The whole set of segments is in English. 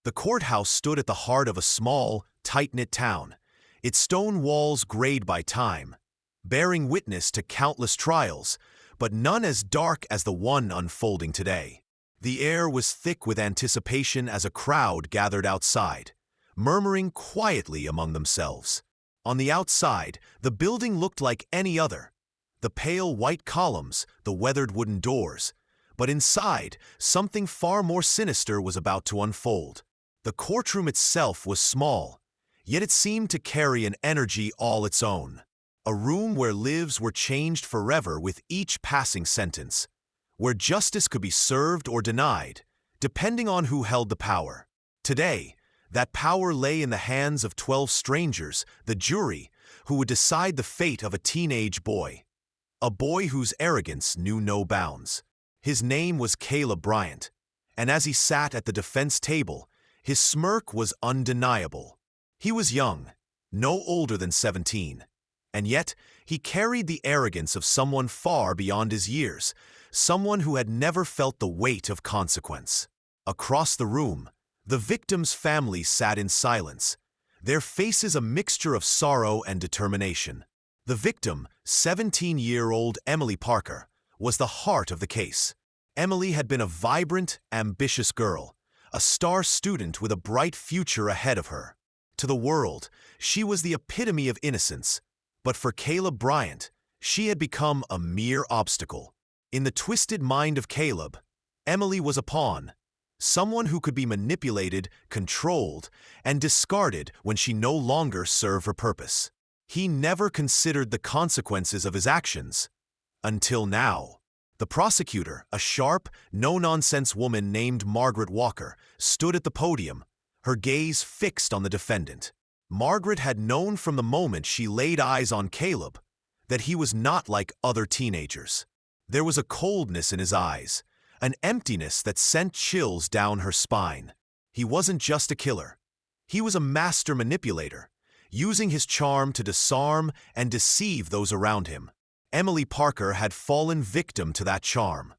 The courthouse stood at the heart of a small, tight-knit town, its stone walls grayed by time, bearing witness to countless trials, but none as dark as the one unfolding today. The air was thick with anticipation as a crowd gathered outside, murmuring quietly among themselves. On the outside, the building looked like any other. The pale white columns, the weathered wooden doors. But inside, something far more sinister was about to unfold. The courtroom itself was small, yet it seemed to carry an energy all its own. A room where lives were changed forever with each passing sentence, where justice could be served or denied, depending on who held the power. Today, that power lay in the hands of 12 strangers, the jury, who would decide the fate of a teenage boy. A boy whose arrogance knew no bounds. His name was Caleb Bryant, and as he sat at the defense table, his smirk was undeniable. He was young, no older than 17, and yet he carried the arrogance of someone far beyond his years, someone who had never felt the weight of consequence. Across the room, the victim's family sat in silence, their faces a mixture of sorrow and determination. The victim, 17-year-old Emily Parker, was the heart of the case. Emily had been a vibrant, ambitious girl, a star student with a bright future ahead of her. To the world, she was the epitome of innocence, but for Caleb Bryant, she had become a mere obstacle. In the twisted mind of Caleb, Emily was a pawn, someone who could be manipulated, controlled, and discarded when she no longer served her purpose. He never considered the consequences of his actions. Until now. The prosecutor, a sharp, no-nonsense woman named Margaret Walker, stood at the podium, her gaze fixed on the defendant. Margaret had known from the moment she laid eyes on Caleb that he was not like other teenagers. There was a coldness in his eyes, an emptiness that sent chills down her spine. He wasn't just a killer. He was a master manipulator, using his charm to disarm and deceive those around him. Emily Parker had fallen victim to that charm,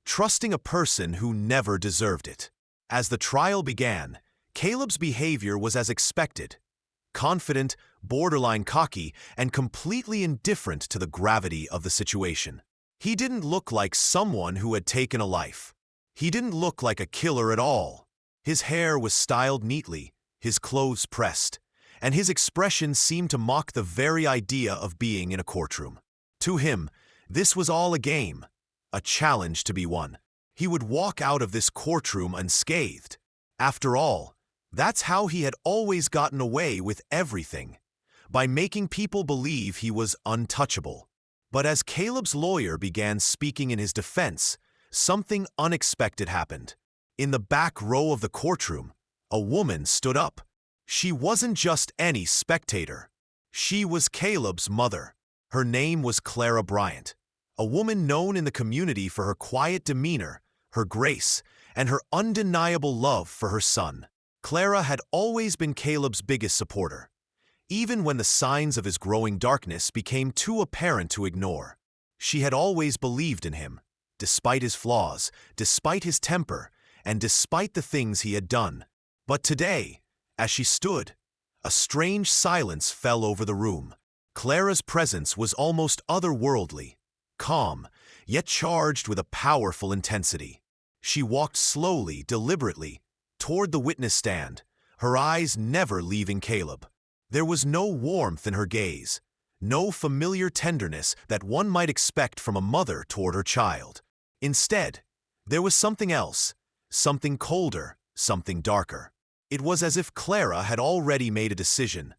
trusting a person who never deserved it. As the trial began, Caleb's behavior was as expected, confident, borderline cocky, and completely indifferent to the gravity of the situation. He didn't look like someone who had taken a life. He didn't look like a killer at all. His hair was styled neatly, his clothes pressed, and his expression seemed to mock the very idea of being in a courtroom. To him, this was all a game, a challenge to be won. He would walk out of this courtroom unscathed. After all, that's how he had always gotten away with everything, by making people believe he was untouchable. But as Caleb's lawyer began speaking in his defense, something unexpected happened. In the back row of the courtroom, a woman stood up. She wasn't just any spectator. She was Caleb's mother. Her name was Clara Bryant, a woman known in the community for her quiet demeanor, her grace, and her undeniable love for her son. Clara had always been Caleb's biggest supporter, even when the signs of his growing darkness became too apparent to ignore. She had always believed in him, despite his flaws, despite his temper, and despite the things he had done. But today, as she stood, a strange silence fell over the room. Clara's presence was almost otherworldly, calm, yet charged with a powerful intensity. She walked slowly, deliberately, toward the witness stand, her eyes never leaving Caleb. There was no warmth in her gaze, no familiar tenderness that one might expect from a mother toward her child. Instead, there was something else, something colder, something darker. It was as if Clara had already made a decision,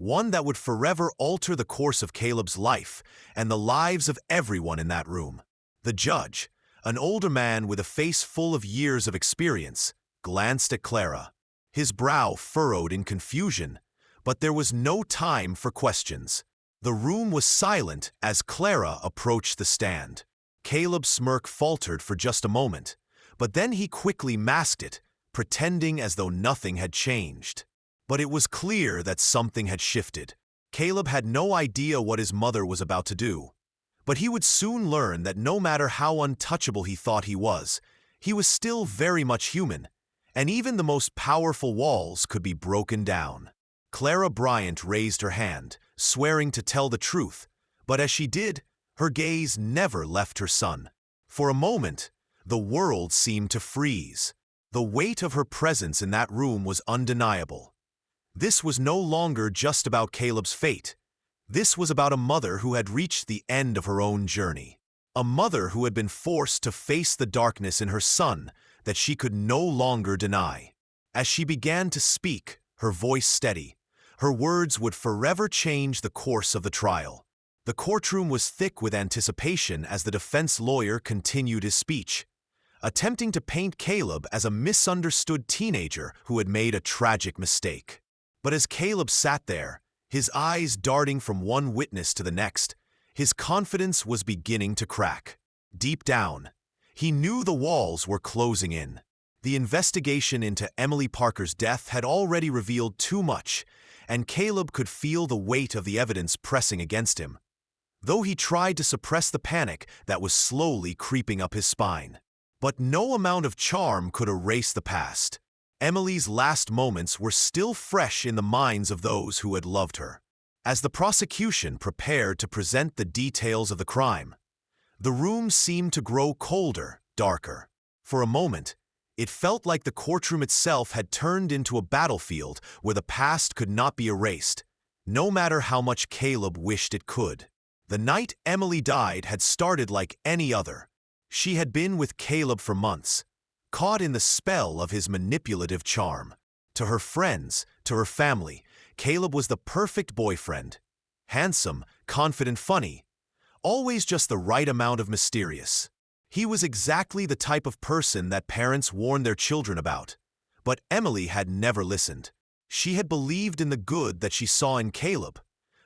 one that would forever alter the course of Caleb's life and the lives of everyone in that room. The judge, an older man with a face full of years of experience, glanced at Clara, his brow furrowed in confusion, but there was no time for questions. The room was silent as Clara approached the stand. Caleb's smirk faltered for just a moment, but then he quickly masked it, pretending as though nothing had changed. But it was clear that something had shifted. Caleb had no idea what his mother was about to do, but he would soon learn that no matter how untouchable he thought he was still very much human, and even the most powerful walls could be broken down. Clara Bryant raised her hand, swearing to tell the truth, but as she did, her gaze never left her son. For a moment, the world seemed to freeze. The weight of her presence in that room was undeniable. This was no longer just about Caleb's fate. This was about a mother who had reached the end of her own journey. A mother who had been forced to face the darkness in her son that she could no longer deny. As she began to speak, her voice steady, her words would forever change the course of the trial. The courtroom was thick with anticipation as the defense lawyer continued his speech, attempting to paint Caleb as a misunderstood teenager who had made a tragic mistake. But as Caleb sat there, his eyes darting from one witness to the next, his confidence was beginning to crack. Deep down, he knew the walls were closing in. The investigation into Emily Parker's death had already revealed too much, and Caleb could feel the weight of the evidence pressing against him, though he tried to suppress the panic that was slowly creeping up his spine. But no amount of charm could erase the past. Emily's last moments were still fresh in the minds of those who had loved her. As the prosecution prepared to present the details of the crime, the room seemed to grow colder, darker. For a moment, it felt like the courtroom itself had turned into a battlefield where the past could not be erased, no matter how much Caleb wished it could. The night Emily died had started like any other. She had been with Caleb for months, caught in the spell of his manipulative charm. To her friends, to her family, Caleb was the perfect boyfriend. Handsome, confident, funny, always just the right amount of mysterious. He was exactly the type of person that parents warned their children about. But Emily had never listened. She had believed in the good that she saw in Caleb,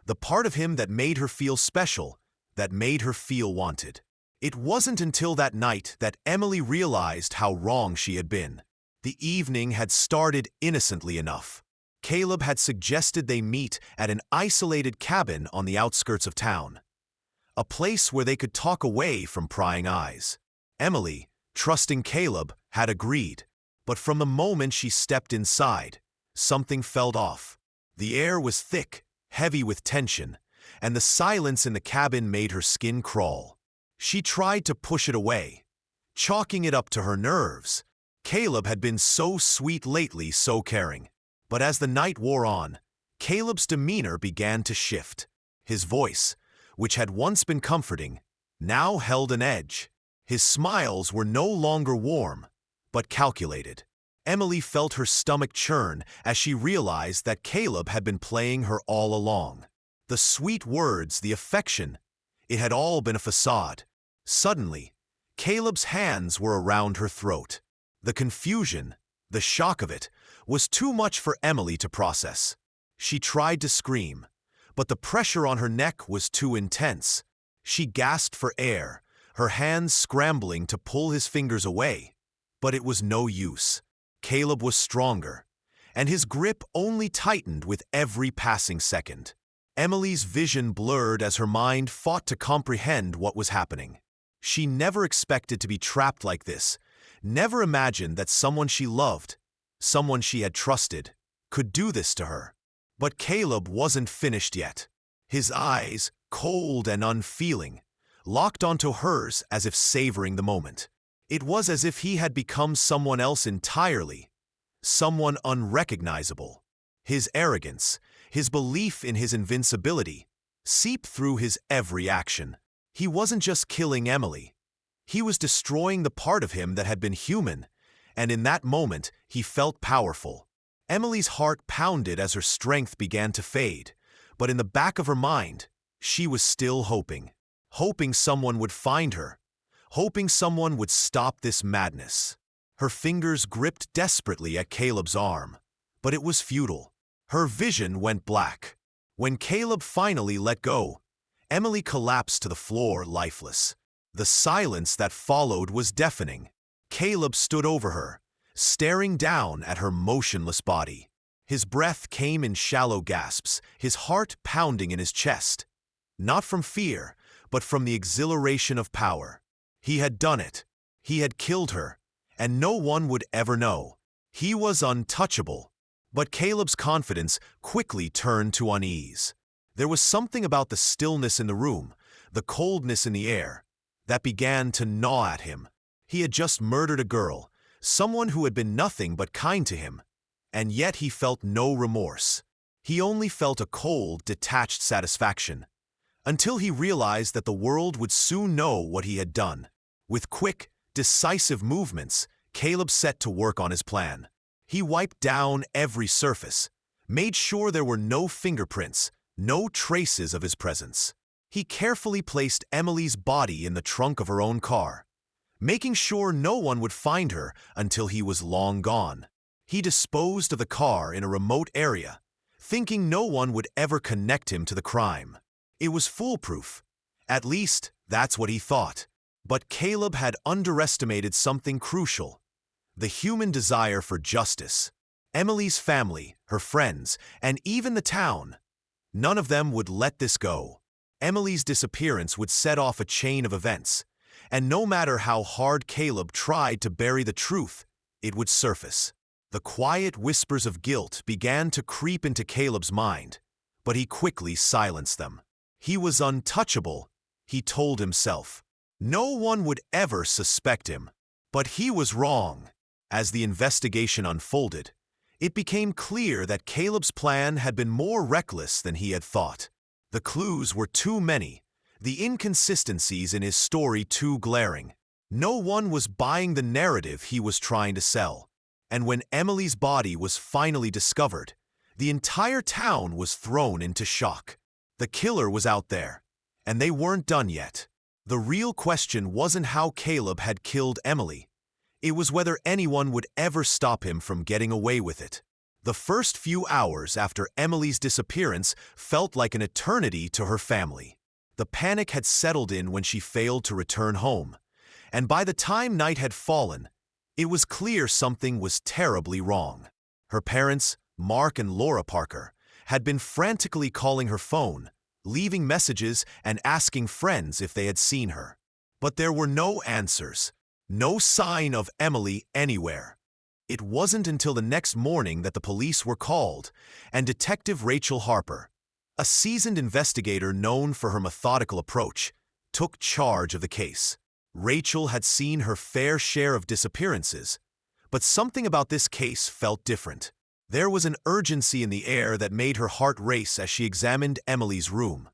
the part of him that made her feel special, that made her feel wanted. It wasn't until that night that Emily realized how wrong she had been. The evening had started innocently enough. Caleb had suggested they meet at an isolated cabin on the outskirts of town, a place where they could talk away from prying eyes. Emily, trusting Caleb, had agreed, but from the moment she stepped inside, something felt off. The air was thick, heavy with tension, and the silence in the cabin made her skin crawl. She tried to push it away, chalking it up to her nerves. Caleb had been so sweet lately, so caring. But as the night wore on, Caleb's demeanor began to shift. His voice, which had once been comforting, now held an edge. His smiles were no longer warm, but calculated. Emily felt her stomach churn as she realized that Caleb had been playing her all along. The sweet words, the affection, it had all been a facade. Suddenly, Caleb's hands were around her throat. The confusion, the shock of it, was too much for Emily to process. She tried to scream, but the pressure on her neck was too intense. She gasped for air, her hands scrambling to pull his fingers away. But it was no use. Caleb was stronger, and his grip only tightened with every passing second. Emily's vision blurred as her mind fought to comprehend what was happening. She never expected to be trapped like this, never imagined that someone she loved, someone she had trusted, could do this to her. But Caleb wasn't finished yet. His eyes, cold and unfeeling, locked onto hers as if savoring the moment. It was as if he had become someone else entirely, someone unrecognizable. His arrogance, his belief in his invincibility, seeped through his every action. He wasn't just killing Emily. He was destroying the part of him that had been human, and in that moment he felt powerful. Emily's heart pounded as her strength began to fade, but in the back of her mind, she was still hoping. Hoping someone would find her, hoping someone would stop this madness. Her fingers gripped desperately at Caleb's arm, but it was futile. Her vision went black. When Caleb finally let go, Emily collapsed to the floor lifeless. The silence that followed was deafening. Caleb stood over her, staring down at her motionless body. His breath came in shallow gasps, his heart pounding in his chest. Not from fear, but from the exhilaration of power. He had done it. He had killed her, and no one would ever know. He was untouchable, but Caleb's confidence quickly turned to unease. There was something about the stillness in the room, the coldness in the air, that began to gnaw at him. He had just murdered a girl, someone who had been nothing but kind to him, and yet he felt no remorse. He only felt a cold, detached satisfaction, until he realized that the world would soon know what he had done. With quick, decisive movements, Caleb set to work on his plan. He wiped down every surface, made sure there were no fingerprints, no traces of his presence. He carefully placed Emily's body in the trunk of her own car, making sure no one would find her until he was long gone. He disposed of the car in a remote area, thinking no one would ever connect him to the crime. It was foolproof. At least, that's what he thought. But Caleb had underestimated something crucial: the human desire for justice. Emily's family, her friends, and even the town, none of them would let this go. Emily's disappearance would set off a chain of events, and no matter how hard Caleb tried to bury the truth, it would surface. The quiet whispers of guilt began to creep into Caleb's mind, but he quickly silenced them. He was untouchable, he told himself. No one would ever suspect him. But he was wrong. As the investigation unfolded, it became clear that Caleb's plan had been more reckless than he had thought. The clues were too many, the inconsistencies in his story too glaring. No one was buying the narrative he was trying to sell. And when Emily's body was finally discovered, the entire town was thrown into shock. The killer was out there, and they weren't done yet. The real question wasn't how Caleb had killed Emily. It was whether anyone would ever stop him from getting away with it. The first few hours after Emily's disappearance felt like an eternity to her family. The panic had settled in when she failed to return home, and by the time night had fallen, it was clear something was terribly wrong. Her parents, Mark and Laura Parker, had been frantically calling her phone, leaving messages and asking friends if they had seen her. But there were no answers, no sign of Emily anywhere. It wasn't until the next morning that the police were called, and Detective Rachel Harper, a seasoned investigator known for her methodical approach, took charge of the case. Rachel had seen her fair share of disappearances, but something about this case felt different. There was an urgency in the air that made her heart race as she examined Emily's room.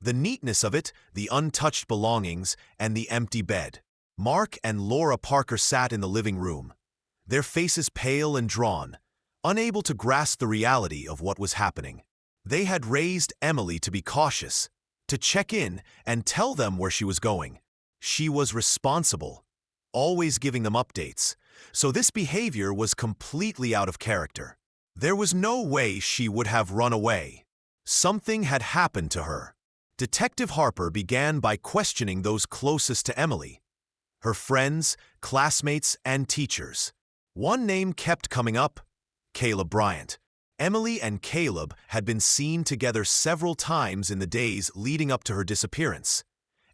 The neatness of it, the untouched belongings, and the empty bed. Mark and Laura Parker sat in the living room, their faces pale and drawn, unable to grasp the reality of what was happening. They had raised Emily to be cautious, to check in and tell them where she was going. She was responsible, always giving them updates, so this behavior was completely out of character. There was no way she would have run away. Something had happened to her. Detective Harper began by questioning those closest to Emily, her friends, classmates, and teachers. One name kept coming up: Caleb Bryant. Emily and Caleb had been seen together several times in the days leading up to her disappearance,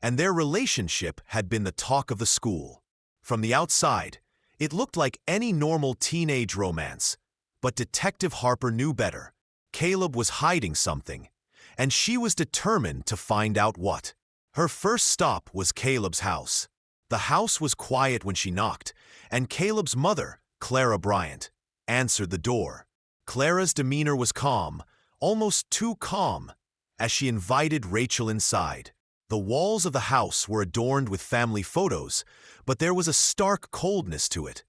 and their relationship had been the talk of the school. From the outside, it looked like any normal teenage romance, but Detective Harper knew better. Caleb was hiding something, and she was determined to find out what. Her first stop was Caleb's house. The house was quiet when she knocked, and Caleb's mother, Clara Bryant, answered the door. Clara's demeanor was calm, almost too calm, as she invited Rachel inside. The walls of the house were adorned with family photos, but there was a stark coldness to it,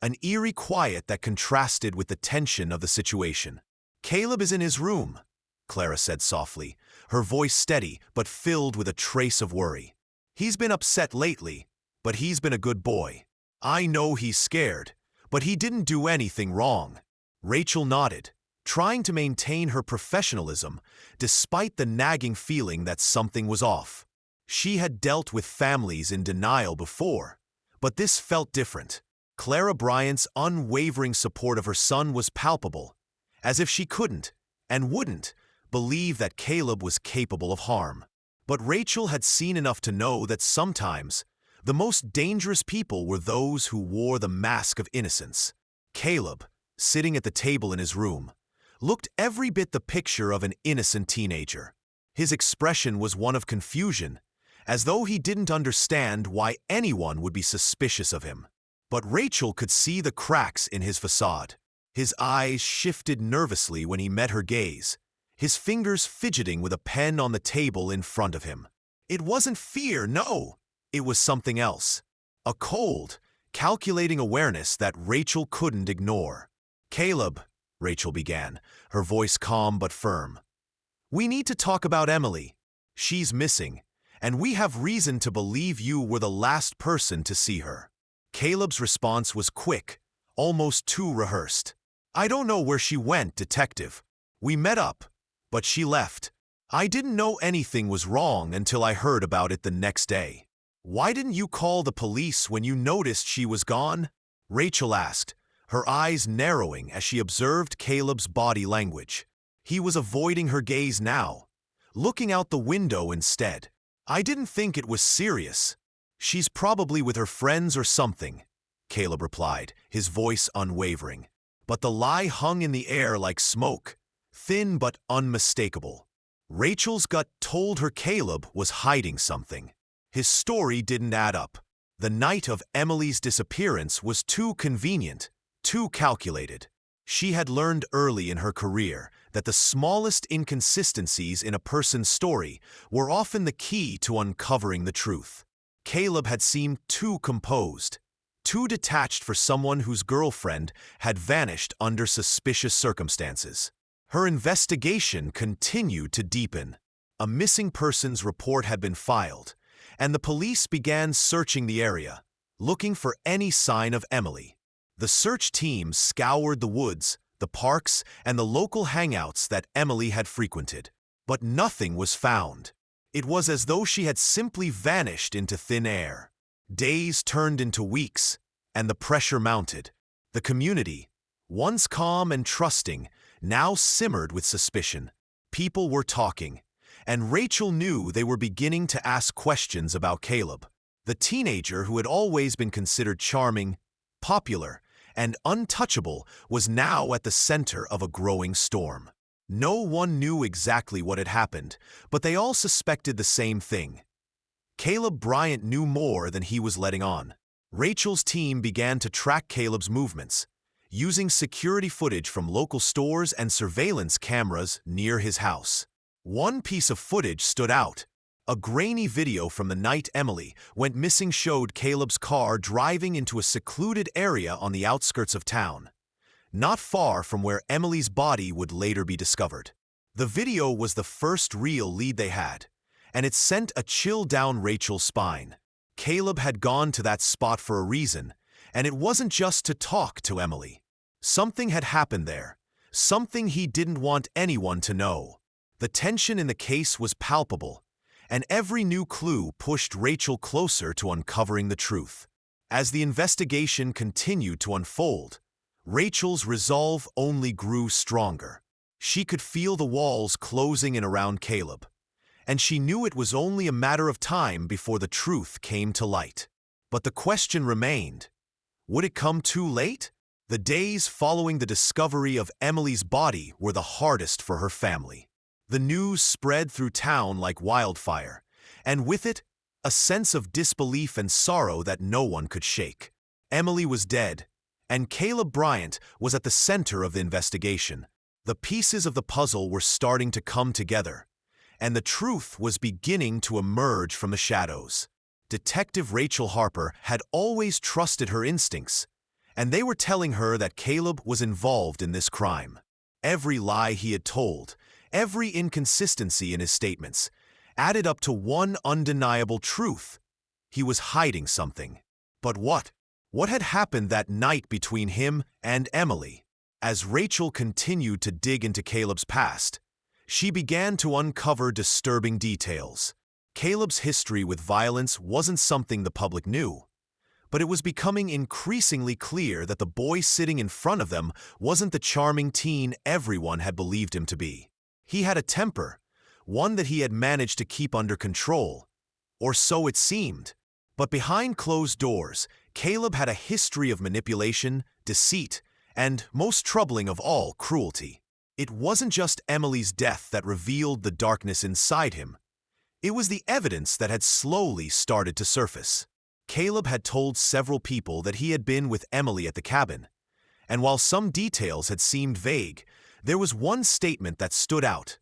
an eerie quiet that contrasted with the tension of the situation. "Caleb is in his room," Clara said softly, her voice steady but filled with a trace of worry. "He's been upset lately, but he's been a good boy. I know he's scared, but he didn't do anything wrong." Rachel nodded, trying to maintain her professionalism despite the nagging feeling that something was off. She had dealt with families in denial before, but this felt different. Clara Bryant's unwavering support of her son was palpable, as if she couldn't, and wouldn't, believe that Caleb was capable of harm. But Rachel had seen enough to know that sometimes the most dangerous people were those who wore the mask of innocence. Caleb, sitting at the table in his room, looked every bit the picture of an innocent teenager. His expression was one of confusion, as though he didn't understand why anyone would be suspicious of him. But Rachel could see the cracks in his facade. His eyes shifted nervously when he met her gaze, his fingers fidgeting with a pen on the table in front of him. It wasn't fear, no. It was something else. A cold, calculating awareness that Rachel couldn't ignore. "Caleb," Rachel began, her voice calm but firm. "We need to talk about Emily. She's missing, and we have reason to believe you were the last person to see her." Caleb's response was quick, almost too rehearsed. "I don't know where she went, detective. We met up, but she left. I didn't know anything was wrong until I heard about it the next day." "Why didn't you call the police when you noticed she was gone?" Rachel asked, her eyes narrowing as she observed Caleb's body language. He was avoiding her gaze now, looking out the window instead. "I didn't think it was serious. She's probably with her friends or something," Caleb replied, his voice unwavering. But the lie hung in the air like smoke, thin but unmistakable. Rachel's gut told her Caleb was hiding something. His story didn't add up. The night of Emily's disappearance was too convenient, too calculated. She had learned early in her career that the smallest inconsistencies in a person's story were often the key to uncovering the truth. Caleb had seemed too composed, too detached for someone whose girlfriend had vanished under suspicious circumstances. Her investigation continued to deepen. A missing persons report had been filed, and the police began searching the area, looking for any sign of Emily. The search team scoured the woods, the parks, and the local hangouts that Emily had frequented. But nothing was found. It was as though she had simply vanished into thin air. Days turned into weeks, and the pressure mounted. The community, once calm and trusting, now simmered with suspicion. People were talking, and Rachel knew they were beginning to ask questions about Caleb. The teenager who had always been considered charming, popular, and untouchable was now at the center of a growing storm. No one knew exactly what had happened, but they all suspected the same thing. Caleb Bryant knew more than he was letting on. Rachel's team began to track Caleb's movements, using security footage from local stores and surveillance cameras near his house. One piece of footage stood out. A grainy video from the night Emily went missing showed Caleb's car driving into a secluded area on the outskirts of town, not far from where Emily's body would later be discovered. The video was the first real lead they had, and it sent a chill down Rachel's spine. Caleb had gone to that spot for a reason, and it wasn't just to talk to Emily. Something had happened there, something he didn't want anyone to know. The tension in the case was palpable, and every new clue pushed Rachel closer to uncovering the truth. As the investigation continued to unfold, Rachel's resolve only grew stronger. She could feel the walls closing in around Caleb, and she knew it was only a matter of time before the truth came to light. But the question remained, would it come too late? The days following the discovery of Emily's body were the hardest for her family. The news spread through town like wildfire, and with it, a sense of disbelief and sorrow that no one could shake. Emily was dead, and Caleb Bryant was at the center of the investigation. The pieces of the puzzle were starting to come together, and the truth was beginning to emerge from the shadows. Detective Rachel Harper had always trusted her instincts, and they were telling her that Caleb was involved in this crime. Every lie he had told, every inconsistency in his statements, added up to one undeniable truth. He was hiding something. But what? What had happened that night between him and Emily? As Rachel continued to dig into Caleb's past, she began to uncover disturbing details. Caleb's history with violence wasn't something the public knew, but it was becoming increasingly clear that the boy sitting in front of them wasn't the charming teen everyone had believed him to be. He had a temper, one that he had managed to keep under control, or so it seemed. But behind closed doors, Caleb had a history of manipulation, deceit, And, most troubling of all, cruelty. It wasn't just Emily's death that revealed the darkness inside him. It was the evidence that had slowly started to surface. Caleb had told several people that he had been with Emily at the cabin, and while some details had seemed vague, there was one statement that stood out.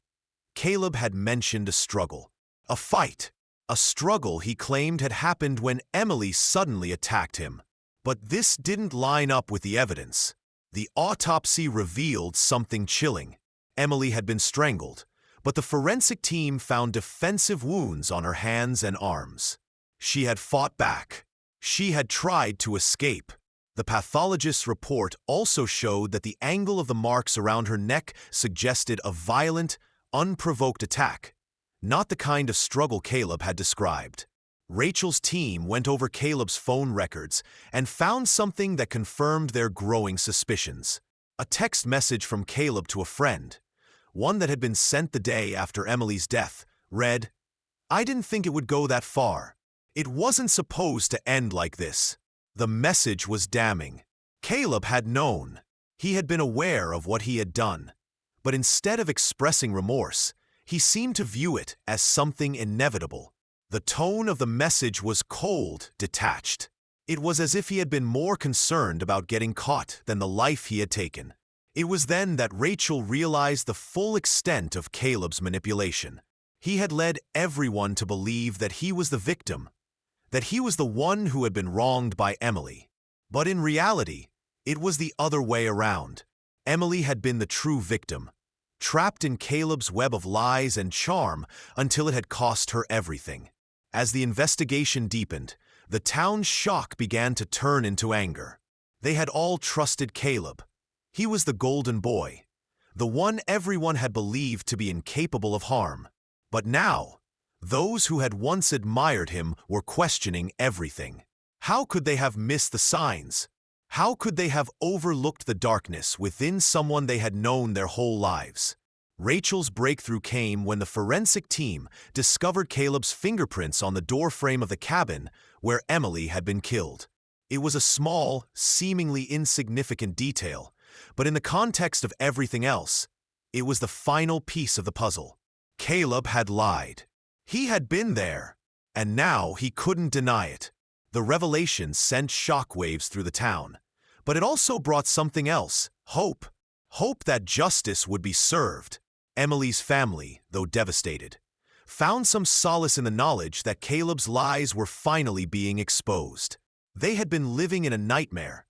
Caleb had mentioned a struggle, a fight, a struggle he claimed had happened when Emily suddenly attacked him. But this didn't line up with the evidence. The autopsy revealed something chilling. Emily had been strangled, but the forensic team found defensive wounds on her hands and arms. She had fought back. She had tried to escape. The pathologist's report also showed that the angle of the marks around her neck suggested a violent, unprovoked attack, not the kind of struggle Caleb had described. Rachel's team went over Caleb's phone records and found something that confirmed their growing suspicions. A text message from Caleb to a friend, one that had been sent the day after Emily's death, read, "I didn't think it would go that far. It wasn't supposed to end like this." The message was damning. Caleb had known. He had been aware of what he had done. But instead of expressing remorse, he seemed to view it as something inevitable. The tone of the message was cold, detached. It was as if he had been more concerned about getting caught than the life he had taken. It was then that Rachel realized the full extent of Caleb's manipulation. He had led everyone to believe that he was the victim, that he was the one who had been wronged by Emily. But in reality, it was the other way around. Emily had been the true victim, trapped in Caleb's web of lies and charm until it had cost her everything. As the investigation deepened, the town's shock began to turn into anger. They had all trusted Caleb. He was the golden boy, the one everyone had believed to be incapable of harm. But now, those who had once admired him were questioning everything. How could they have missed the signs? How could they have overlooked the darkness within someone they had known their whole lives? Rachel's breakthrough came when the forensic team discovered Caleb's fingerprints on the doorframe of the cabin where Emily had been killed. It was a small, seemingly insignificant detail, but in the context of everything else, it was the final piece of the puzzle. Caleb had lied. He had been there, and now he couldn't deny it. The revelation sent shockwaves through the town, but it also brought something else, hope. Hope that justice would be served. Emily's family, though devastated, found some solace in the knowledge that Caleb's lies were finally being exposed. They had been living in a nightmare,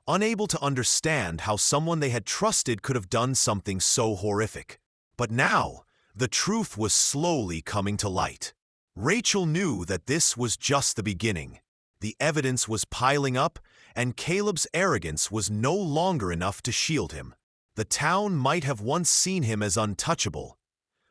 unable to understand how someone they had trusted could have done something so horrific. But now, the truth was slowly coming to light. Rachel knew that this was just the beginning. The evidence was piling up, and Caleb's arrogance was no longer enough to shield him. The town might have once seen him as untouchable,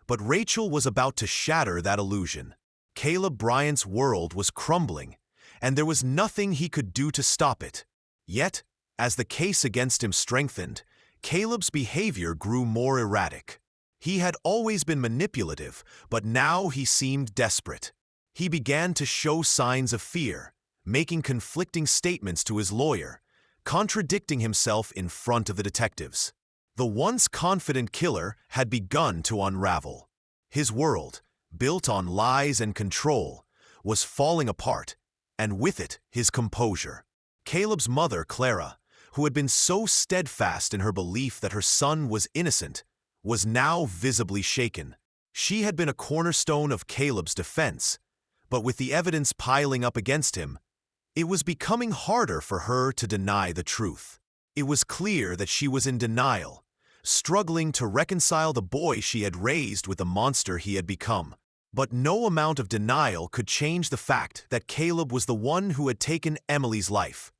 but Rachel was about to shatter that illusion. Caleb Bryant's world was crumbling, and there was nothing he could do to stop it. Yet, as the case against him strengthened, Caleb's behavior grew more erratic. He had always been manipulative, but now he seemed desperate. He began to show signs of fear, making conflicting statements to his lawyer, contradicting himself in front of the detectives. The once confident killer had begun to unravel. His world, built on lies and control, was falling apart, and with it, his composure. Caleb's mother, Clara, who had been so steadfast in her belief that her son was innocent, was now visibly shaken. She had been a cornerstone of Caleb's defense, but with the evidence piling up against him, it was becoming harder for her to deny the truth. It was clear that she was in denial, struggling to reconcile the boy she had raised with the monster he had become. But no amount of denial could change the fact that Caleb was the one who had taken Emily's life,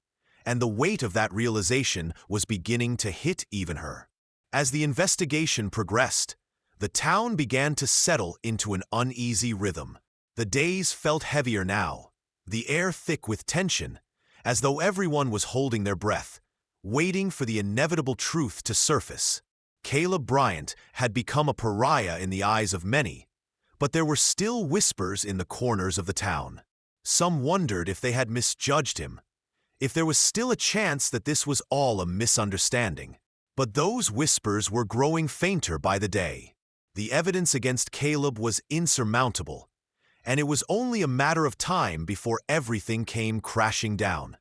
and the weight of that realization was beginning to hit even her. As the investigation progressed, the town began to settle into an uneasy rhythm. The days felt heavier now, the air thick with tension, as though everyone was holding their breath, waiting for the inevitable truth to surface. Caleb Bryant had become a pariah in the eyes of many, but there were still whispers in the corners of the town. Some wondered if they had misjudged him, if there was still a chance that this was all a misunderstanding. But those whispers were growing fainter by the day. The evidence against Caleb was insurmountable, and it was only a matter of time before everything came crashing down.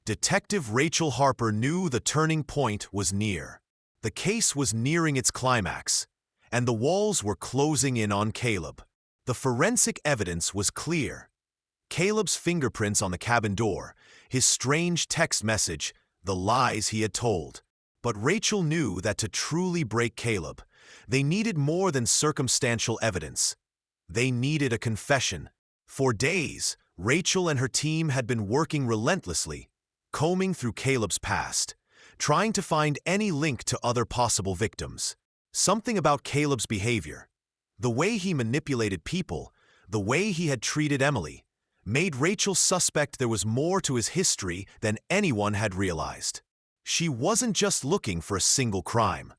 Detective Rachel Harper knew the turning point was near. The case was nearing its climax, and the walls were closing in on Caleb. The forensic evidence was clear. Caleb's fingerprints on the cabin door, his strange text message, the lies he had told. But Rachel knew that to truly break Caleb, they needed more than circumstantial evidence. They needed a confession. For days, Rachel and her team had been working relentlessly, combing through Caleb's past, trying to find any link to other possible victims. Something about Caleb's behavior, the way he manipulated people, the way he had treated Emily, made Rachel suspect there was more to his history than anyone had realized. She wasn't just looking for a single crime.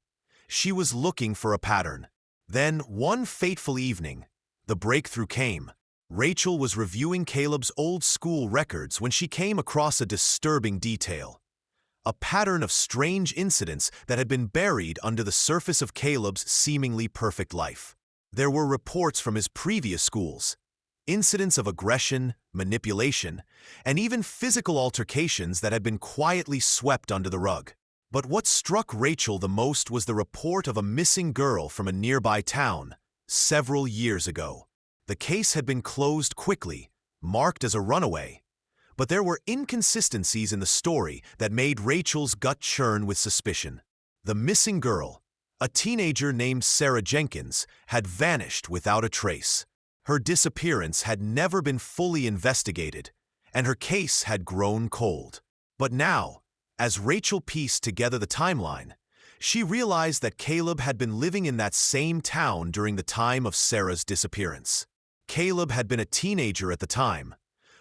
She was looking for a pattern. Then, one fateful evening, the breakthrough came. Rachel was reviewing Caleb's old school records when she came across a disturbing detail. A pattern of strange incidents that had been buried under the surface of Caleb's seemingly perfect life. There were reports from his previous schools, incidents of aggression, manipulation, and even physical altercations that had been quietly swept under the rug. But what struck Rachel the most was the report of a missing girl from a nearby town, several years ago. The case had been closed quickly, marked as a runaway, but there were inconsistencies in the story that made Rachel's gut churn with suspicion. The missing girl, a teenager named Sarah Jenkins, had vanished without a trace. Her disappearance had never been fully investigated, and her case had grown cold. But now, as Rachel pieced together the timeline, she realized that Caleb had been living in that same town during the time of Sarah's disappearance. Caleb had been a teenager at the time,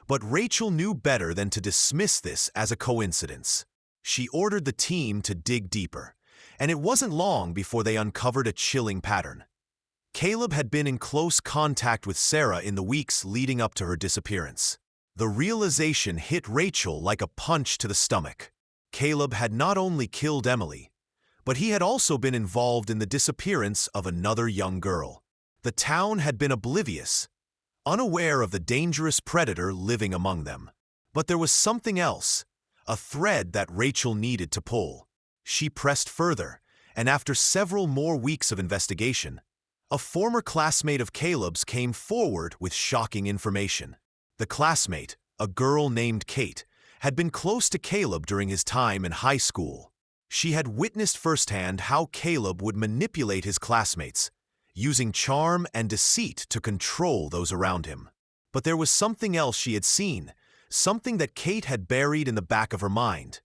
but Rachel knew better than to dismiss this as a coincidence. She ordered the team to dig deeper, and it wasn't long before they uncovered a chilling pattern. Caleb had been in close contact with Sarah in the weeks leading up to her disappearance. The realization hit Rachel like a punch to the stomach. Caleb had not only killed Emily, but he had also been involved in the disappearance of another young girl. The town had been oblivious, unaware of the dangerous predator living among them. But there was something else, a thread that Rachel needed to pull. She pressed further, and after several more weeks of investigation, a former classmate of Caleb's came forward with shocking information. The classmate, a girl named Kate, had been close to Caleb during his time in high school. She had witnessed firsthand how Caleb would manipulate his classmates, using charm and deceit to control those around him. But there was something else she had seen, something that Kate had buried in the back of her mind.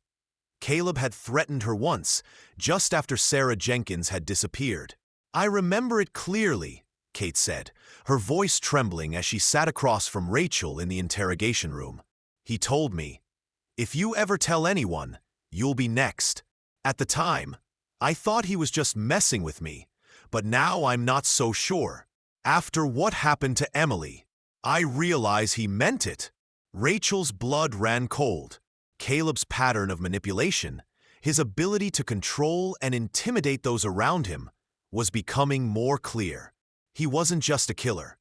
Caleb had threatened her once, just after Sarah Jenkins had disappeared. "I remember it clearly," Kate said, her voice trembling as she sat across from Rachel in the interrogation room. "He told me, 'If you ever tell anyone, you'll be next.' At the time, I thought he was just messing with me, but now I'm not so sure. After what happened to Emily, I realize he meant it." Rachel's blood ran cold. Caleb's pattern of manipulation, his ability to control and intimidate those around him, was becoming more clear. He wasn't just a killer.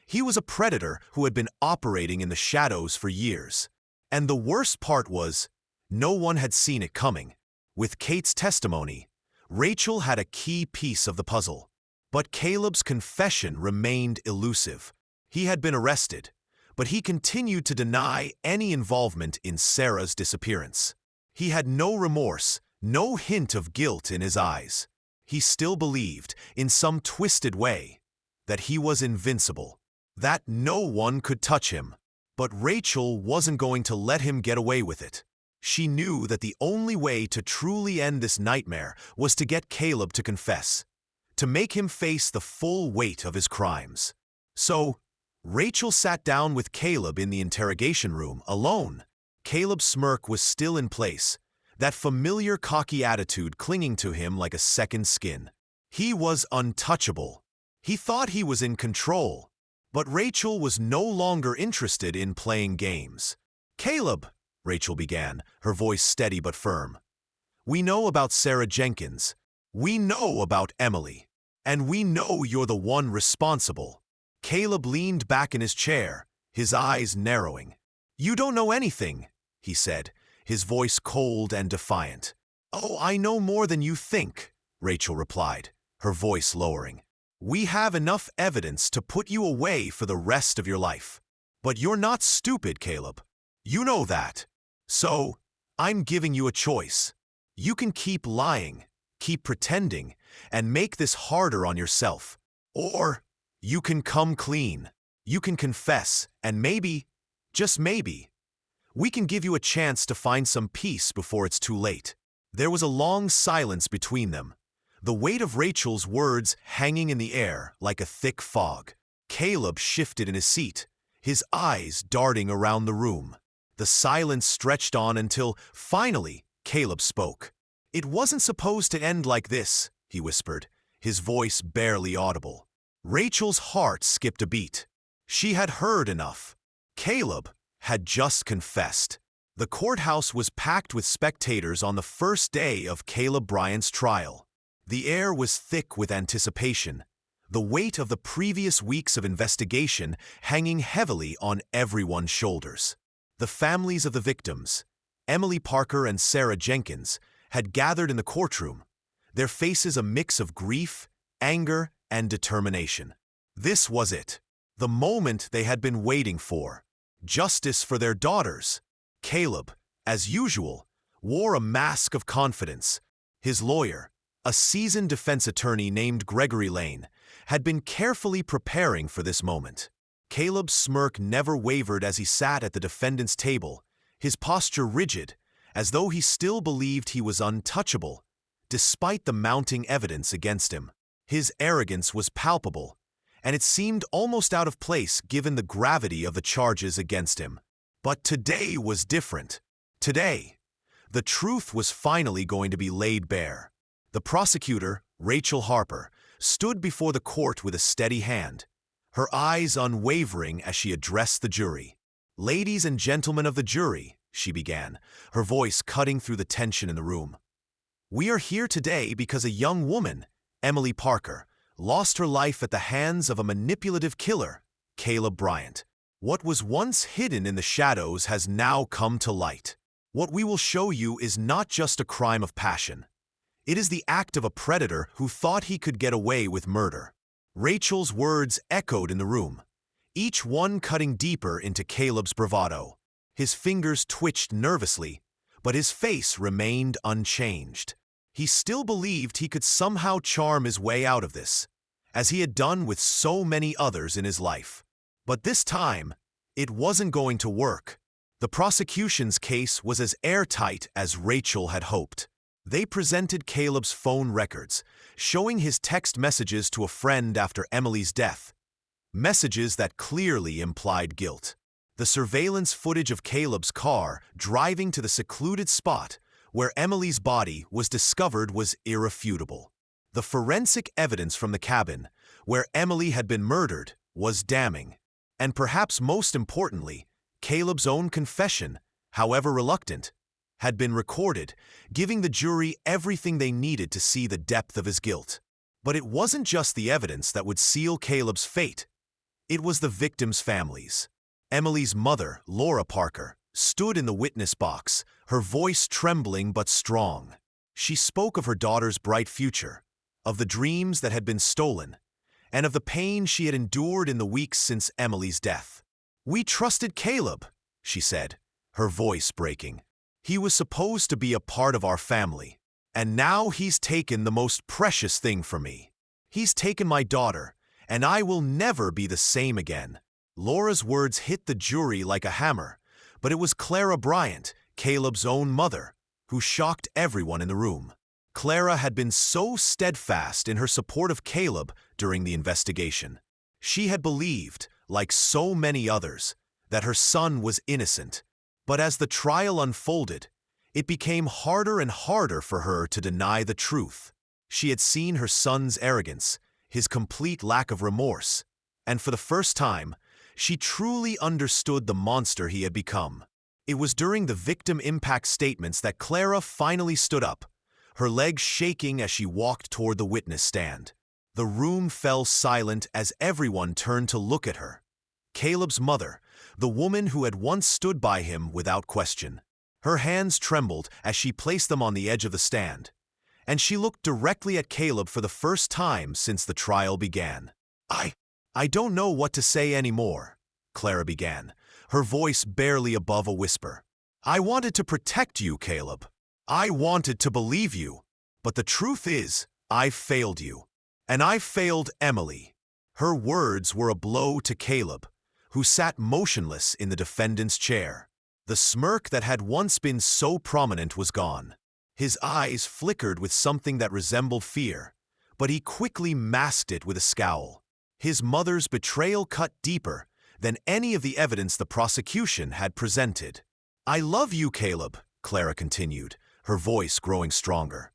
He was a predator who had been operating in the shadows for years. And the worst part was, no one had seen it coming. With Kate's testimony, Rachel had a key piece of the puzzle. But Caleb's confession remained elusive. He had been arrested, but he continued to deny any involvement in Sarah's disappearance. He had no remorse, no hint of guilt in his eyes. He still believed, in some twisted way, that he was invincible, that no one could touch him. But Rachel wasn't going to let him get away with it. She knew that the only way to truly end this nightmare was to get Caleb to confess, to make him face the full weight of his crimes. So, Rachel sat down with Caleb in the interrogation room, alone. Caleb's smirk was still in place, that familiar cocky attitude clinging to him like a second skin. He was untouchable. He thought he was in control. But Rachel was no longer interested in playing games. "Caleb," Rachel began, her voice steady but firm. "We know about Sarah Jenkins. We know about Emily. And we know you're the one responsible." Caleb leaned back in his chair, his eyes narrowing. "You don't know anything," he said, his voice cold and defiant. "Oh, I know more than you think," Rachel replied, her voice lowering. "We have enough evidence to put you away for the rest of your life. But you're not stupid, Caleb. You know that. So, I'm giving you a choice. You can keep lying, keep pretending, and make this harder on yourself. Or you can come clean. You can confess, and maybe, just maybe, we can give you a chance to find some peace before it's too late." There was a long silence between them, the weight of Rachel's words hanging in the air like a thick fog. Caleb shifted in his seat, his eyes darting around the room. The silence stretched on until, finally, Caleb spoke. "It wasn't supposed to end like this," he whispered, his voice barely audible. Rachel's heart skipped a beat. She had heard enough. Caleb had just confessed. The courthouse was packed with spectators on the first day of Caleb Bryant's trial. The air was thick with anticipation, the weight of the previous weeks of investigation hanging heavily on everyone's shoulders. The families of the victims, Emily Parker and Sarah Jenkins, had gathered in the courtroom, their faces a mix of grief, anger, and determination. This was it, the moment they had been waiting for. Justice for their daughters. Caleb, as usual, wore a mask of confidence. His lawyer, a seasoned defense attorney named Gregory Lane, had been carefully preparing for this moment. Caleb's smirk never wavered as he sat at the defendant's table, his posture rigid, as though he still believed he was untouchable, despite the mounting evidence against him. His arrogance was palpable, and it seemed almost out of place given the gravity of the charges against him. But today was different. Today, the truth was finally going to be laid bare. The prosecutor, Rachel Harper, stood before the court with a steady hand, her eyes unwavering as she addressed the jury. "Ladies and gentlemen of the jury," she began, her voice cutting through the tension in the room. "We are here today because a young woman, Emily Parker, lost her life at the hands of a manipulative killer, Caleb Bryant. What was once hidden in the shadows has now come to light. What we will show you is not just a crime of passion. It is the act of a predator who thought he could get away with murder." Rachel's words echoed in the room, each one cutting deeper into Caleb's bravado. His fingers twitched nervously, but his face remained unchanged. He still believed he could somehow charm his way out of this, as he had done with so many others in his life. But this time, it wasn't going to work. The prosecution's case was as airtight as Rachel had hoped. They presented Caleb's phone records, showing his text messages to a friend after Emily's death, messages that clearly implied guilt. The surveillance footage of Caleb's car driving to the secluded spot where Emily's body was discovered was irrefutable. The forensic evidence from the cabin, where Emily had been murdered, was damning. And perhaps most importantly, Caleb's own confession, however reluctant, had been recorded, giving the jury everything they needed to see the depth of his guilt. But it wasn't just the evidence that would seal Caleb's fate. It was the victims' families. Emily's mother, Laura Parker, stood in the witness box, her voice trembling but strong. She spoke of her daughter's bright future, of the dreams that had been stolen, and of the pain she had endured in the weeks since Emily's death. "We trusted Caleb," she said, her voice breaking. "He was supposed to be a part of our family, and now he's taken the most precious thing from me. He's taken my daughter, and I will never be the same again." Laura's words hit the jury like a hammer, but it was Clara Bryant, Caleb's own mother, who shocked everyone in the room. Clara had been so steadfast in her support of Caleb during the investigation. She had believed, like so many others, that her son was innocent. But as the trial unfolded, it became harder and harder for her to deny the truth. She had seen her son's arrogance, his complete lack of remorse, and for the first time, she truly understood the monster he had become. It was during the victim impact statements that Clara finally stood up, her legs shaking as she walked toward the witness stand. The room fell silent as everyone turned to look at her. Caleb's mother, the woman who had once stood by him without question. Her hands trembled as she placed them on the edge of the stand, and she looked directly at Caleb for the first time since the trial began. I don't know what to say anymore, Clara began, her voice barely above a whisper. I wanted to protect you, Caleb. I wanted to believe you. But the truth is, I failed you. And I failed Emily. Her words were a blow to Caleb, who sat motionless in the defendant's chair. The smirk that had once been so prominent was gone. His eyes flickered with something that resembled fear, but he quickly masked it with a scowl. His mother's betrayal cut deeper than any of the evidence the prosecution had presented. I love you, Caleb, Clara continued, her voice growing stronger.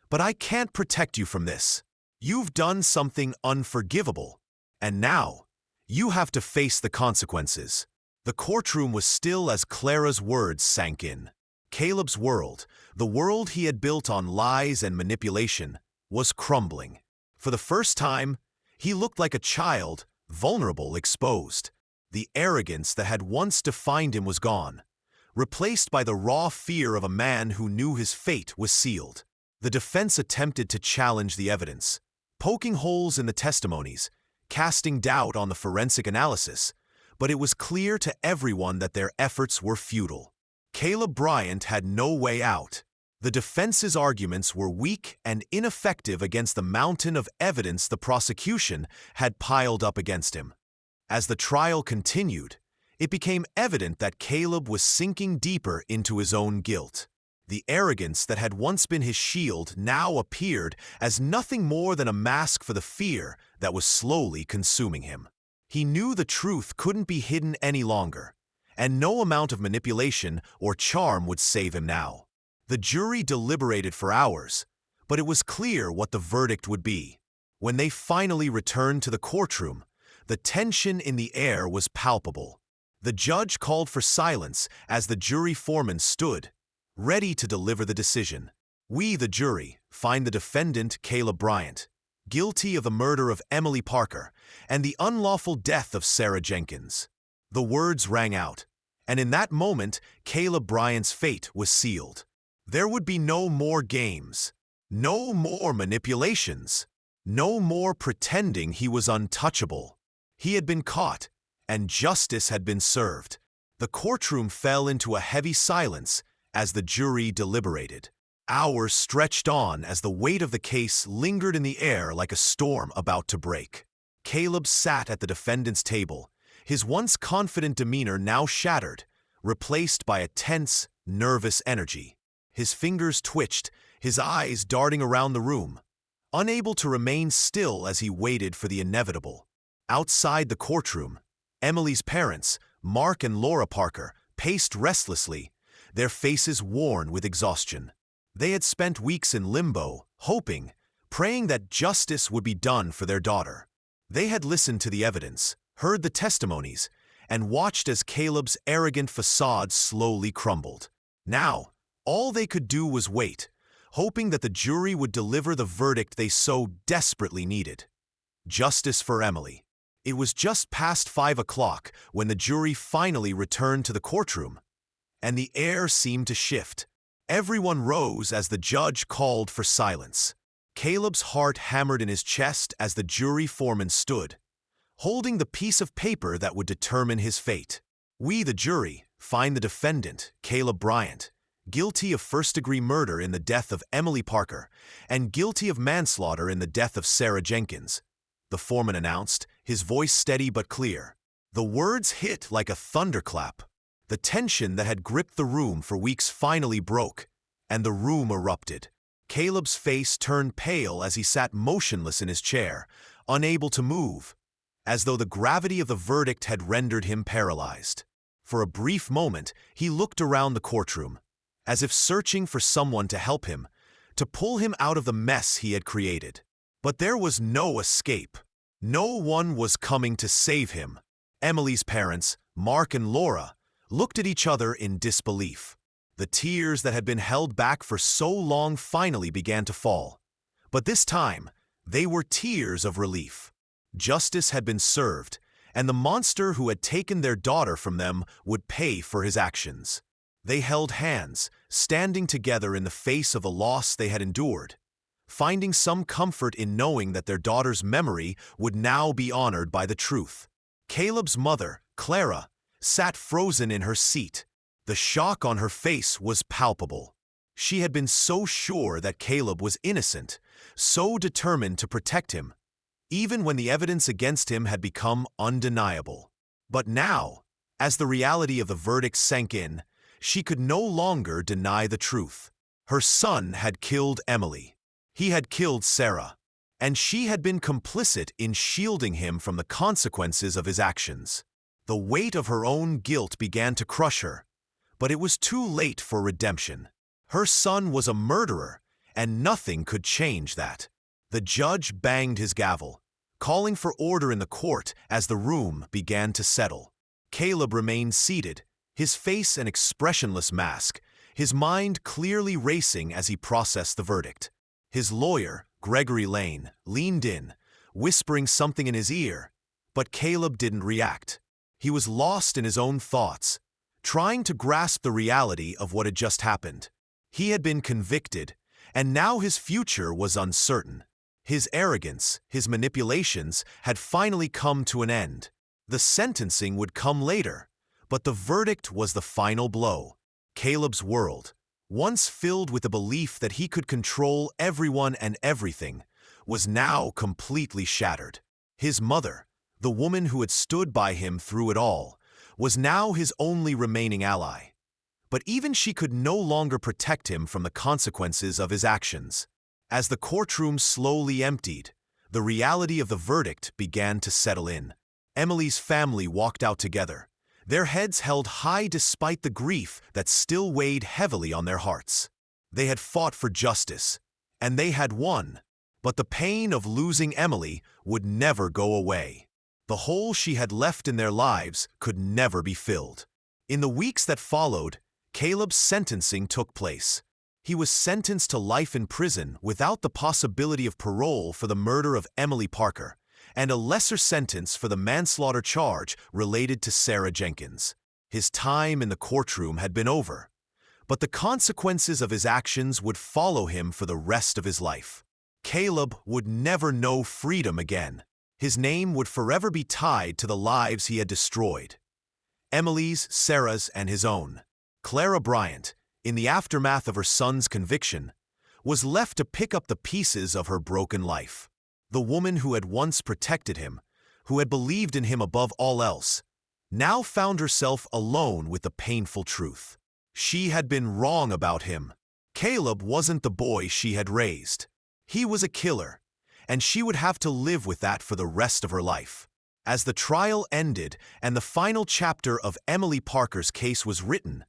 But I can't protect you from this. You've done something unforgivable, and now you have to face the consequences. The courtroom was still as Clara's words sank in. Caleb's world, the world he had built on lies and manipulation, was crumbling. For the first time, he looked like a child, vulnerable, exposed. The arrogance that had once defined him was gone, replaced by the raw fear of a man who knew his fate was sealed. The defense attempted to challenge the evidence, poking holes in the testimonies, casting doubt on the forensic analysis, but it was clear to everyone that their efforts were futile. Caleb Bryant had no way out. The defense's arguments were weak and ineffective against the mountain of evidence the prosecution had piled up against him. As the trial continued, it became evident that Caleb was sinking deeper into his own guilt. The arrogance that had once been his shield now appeared as nothing more than a mask for the fear that was slowly consuming him. He knew the truth couldn't be hidden any longer, and no amount of manipulation or charm would save him now. The jury deliberated for hours, but it was clear what the verdict would be. When they finally returned to the courtroom, the tension in the air was palpable. The judge called for silence as the jury foreman stood, ready to deliver the decision. We, the jury, find the defendant, Caleb Bryant, guilty of the murder of Emily Parker and the unlawful death of Sarah Jenkins. The words rang out, and in that moment, Caleb Bryant's fate was sealed. There would be no more games, no more manipulations, no more pretending he was untouchable. He had been caught, and justice had been served. The courtroom fell into a heavy silence as the jury deliberated. Hours stretched on as the weight of the case lingered in the air like a storm about to break. Caleb sat at the defendant's table, his once confident demeanor now shattered, replaced by a tense, nervous energy. His fingers twitched, his eyes darting around the room, unable to remain still as he waited for the inevitable. Outside the courtroom, Emily's parents, Mark and Laura Parker, paced restlessly, their faces worn with exhaustion. They had spent weeks in limbo, hoping, praying that justice would be done for their daughter. They had listened to the evidence, heard the testimonies, and watched as Caleb's arrogant facade slowly crumbled. Now, all they could do was wait, hoping that the jury would deliver the verdict they so desperately needed. Justice for Emily. It was just past 5 o'clock when the jury finally returned to the courtroom, and the air seemed to shift. Everyone rose as the judge called for silence. Caleb's heart hammered in his chest as the jury foreman stood, holding the piece of paper that would determine his fate. We, the jury, find the defendant, Caleb Bryant, guilty of first-degree murder in the death of Emily Parker and guilty of manslaughter in the death of Sarah Jenkins, the foreman announced, his voice steady but clear. The words hit like a thunderclap. The tension that had gripped the room for weeks finally broke, and the room erupted. Caleb's face turned pale as he sat motionless in his chair, unable to move, as though the gravity of the verdict had rendered him paralyzed. For a brief moment, he looked around the courtroom, as if searching for someone to help him, to pull him out of the mess he had created. But there was no escape. No one was coming to save him. Emily's parents, Mark and Laura, looked at each other in disbelief. The tears that had been held back for so long finally began to fall. But this time, they were tears of relief. Justice had been served, and the monster who had taken their daughter from them would pay for his actions. They held hands, standing together in the face of the loss they had endured, finding some comfort in knowing that their daughter's memory would now be honored by the truth. Caleb's mother, Clara, sat frozen in her seat. The shock on her face was palpable. She had been so sure that Caleb was innocent, so determined to protect him, even when the evidence against him had become undeniable. But now, as the reality of the verdict sank in, she could no longer deny the truth. Her son had killed Emily. He had killed Sarah, and she had been complicit in shielding him from the consequences of his actions. The weight of her own guilt began to crush her, but it was too late for redemption. Her son was a murderer, and nothing could change that. The judge banged his gavel, calling for order in the court as the room began to settle. Caleb remained seated, his face an expressionless mask, his mind clearly racing as he processed the verdict. His lawyer, Gregory Lane, leaned in, whispering something in his ear, but Caleb didn't react. He was lost in his own thoughts, trying to grasp the reality of what had just happened. He had been convicted, and now his future was uncertain. His arrogance, his manipulations, had finally come to an end. The sentencing would come later, but the verdict was the final blow. Caleb's world, once filled with the belief that he could control everyone and everything, was now completely shattered. His mother, the woman who had stood by him through it all, was now his only remaining ally. But even she could no longer protect him from the consequences of his actions. As the courtroom slowly emptied, the reality of the verdict began to settle in. Emily's family walked out together, their heads held high despite the grief that still weighed heavily on their hearts. They had fought for justice, and they had won, but the pain of losing Emily would never go away. The hole she had left in their lives could never be filled. In the weeks that followed, Caleb's sentencing took place. He was sentenced to life in prison without the possibility of parole for the murder of Emily Parker, and a lesser sentence for the manslaughter charge related to Sarah Jenkins. His time in the courtroom had been over, but the consequences of his actions would follow him for the rest of his life. Caleb would never know freedom again. His name would forever be tied to the lives he had destroyed. Emily's, Sarah's, and his own. Clara Bryant, in the aftermath of her son's conviction, was left to pick up the pieces of her broken life. The woman who had once protected him, who had believed in him above all else, now found herself alone with the painful truth. She had been wrong about him. Caleb wasn't the boy she had raised. He was a killer, and she would have to live with that for the rest of her life. As the trial ended and the final chapter of Emily Parker's case was written,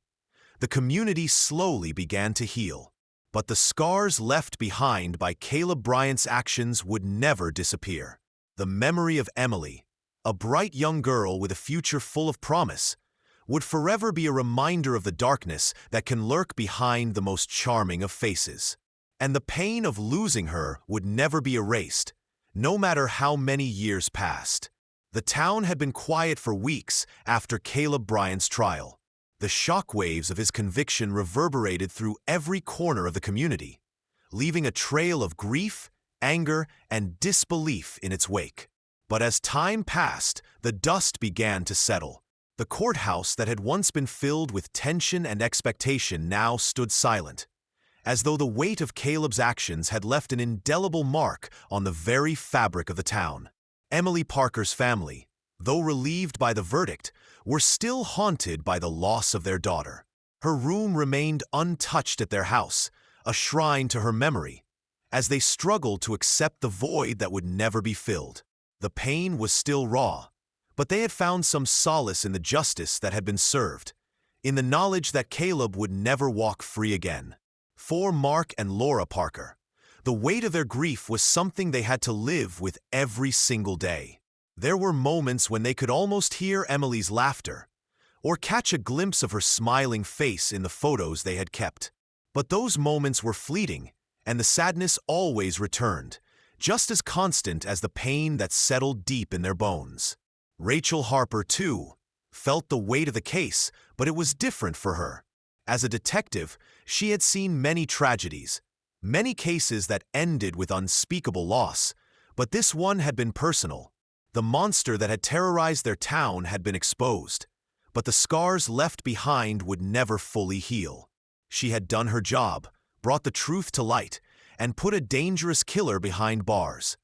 the community slowly began to heal. But the scars left behind by Caleb Bryant's actions would never disappear. The memory of Emily, a bright young girl with a future full of promise, would forever be a reminder of the darkness that can lurk behind the most charming of faces. And the pain of losing her would never be erased, no matter how many years passed. The town had been quiet for weeks after Caleb Bryant's trial. The shockwaves of his conviction reverberated through every corner of the community, leaving a trail of grief, anger, and disbelief in its wake. But as time passed, the dust began to settle. The courthouse that had once been filled with tension and expectation now stood silent, as though the weight of Caleb's actions had left an indelible mark on the very fabric of the town. Emily Parker's family, though relieved by the verdict, were still haunted by the loss of their daughter. Her room remained untouched at their house, a shrine to her memory, as they struggled to accept the void that would never be filled. The pain was still raw, but they had found some solace in the justice that had been served, in the knowledge that Caleb would never walk free again. For Mark and Laura Parker, the weight of their grief was something they had to live with every single day. There were moments when they could almost hear Emily's laughter, or catch a glimpse of her smiling face in the photos they had kept. But those moments were fleeting, and the sadness always returned, just as constant as the pain that settled deep in their bones. Rachel Harper, too, felt the weight of the case, but it was different for her. As a detective, she had seen many tragedies, many cases that ended with unspeakable loss, but this one had been personal. The monster that had terrorized their town had been exposed, but the scars left behind would never fully heal. She had done her job, brought the truth to light, and put a dangerous killer behind bars.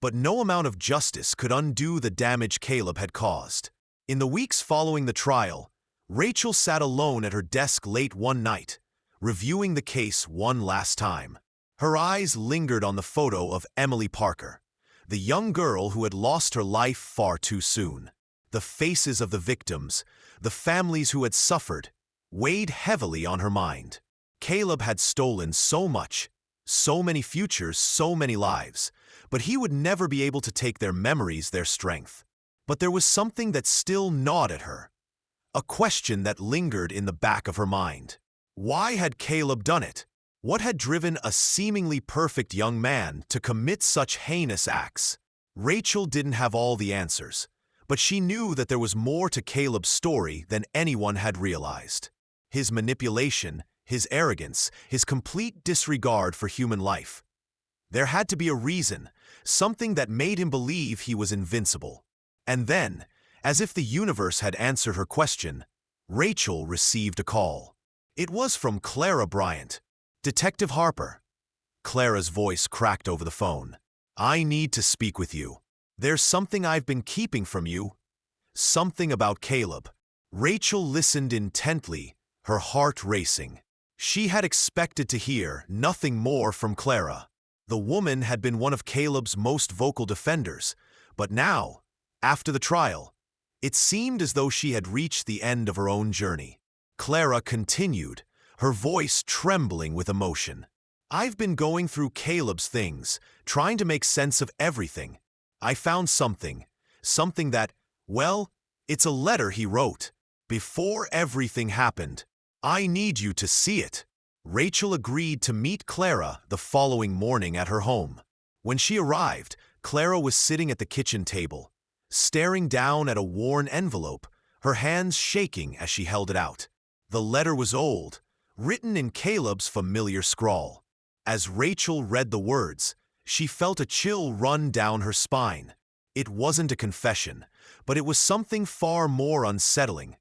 But no amount of justice could undo the damage Caleb had caused. In the weeks following the trial, Rachel sat alone at her desk late one night, reviewing the case one last time. Her eyes lingered on the photo of Emily Parker, the young girl who had lost her life far too soon. The faces of the victims, the families who had suffered, weighed heavily on her mind. Caleb had stolen so much, so many futures, so many lives, but he would never be able to take their memories, their strength. But there was something that still gnawed at her, a question that lingered in the back of her mind. Why had Caleb done it? What had driven a seemingly perfect young man to commit such heinous acts? Rachel didn't have all the answers, but she knew that there was more to Caleb's story than anyone had realized. His manipulation, his arrogance, his complete disregard for human life. There had to be a reason, something that made him believe he was invincible. And then, as if the universe had answered her question, Rachel received a call. It was from Clara Bryant. "Detective Harper." Clara's voice cracked over the phone. "I need to speak with you. There's something I've been keeping from you. Something about Caleb." Rachel listened intently, her heart racing. She had expected to hear nothing more from Clara. The woman had been one of Caleb's most vocal defenders, but now, after the trial, it seemed as though she had reached the end of her own journey. Clara continued, her voice trembling with emotion. "I've been going through Caleb's things, trying to make sense of everything. I found something that, well, it's a letter he wrote. Before everything happened. I need you to see it." Rachel agreed to meet Clara the following morning at her home. When she arrived, Clara was sitting at the kitchen table, staring down at a worn envelope, her hands shaking as she held it out. The letter was old, written in Caleb's familiar scrawl. As Rachel read the words, she felt a chill run down her spine. It wasn't a confession, but it was something far more unsettling.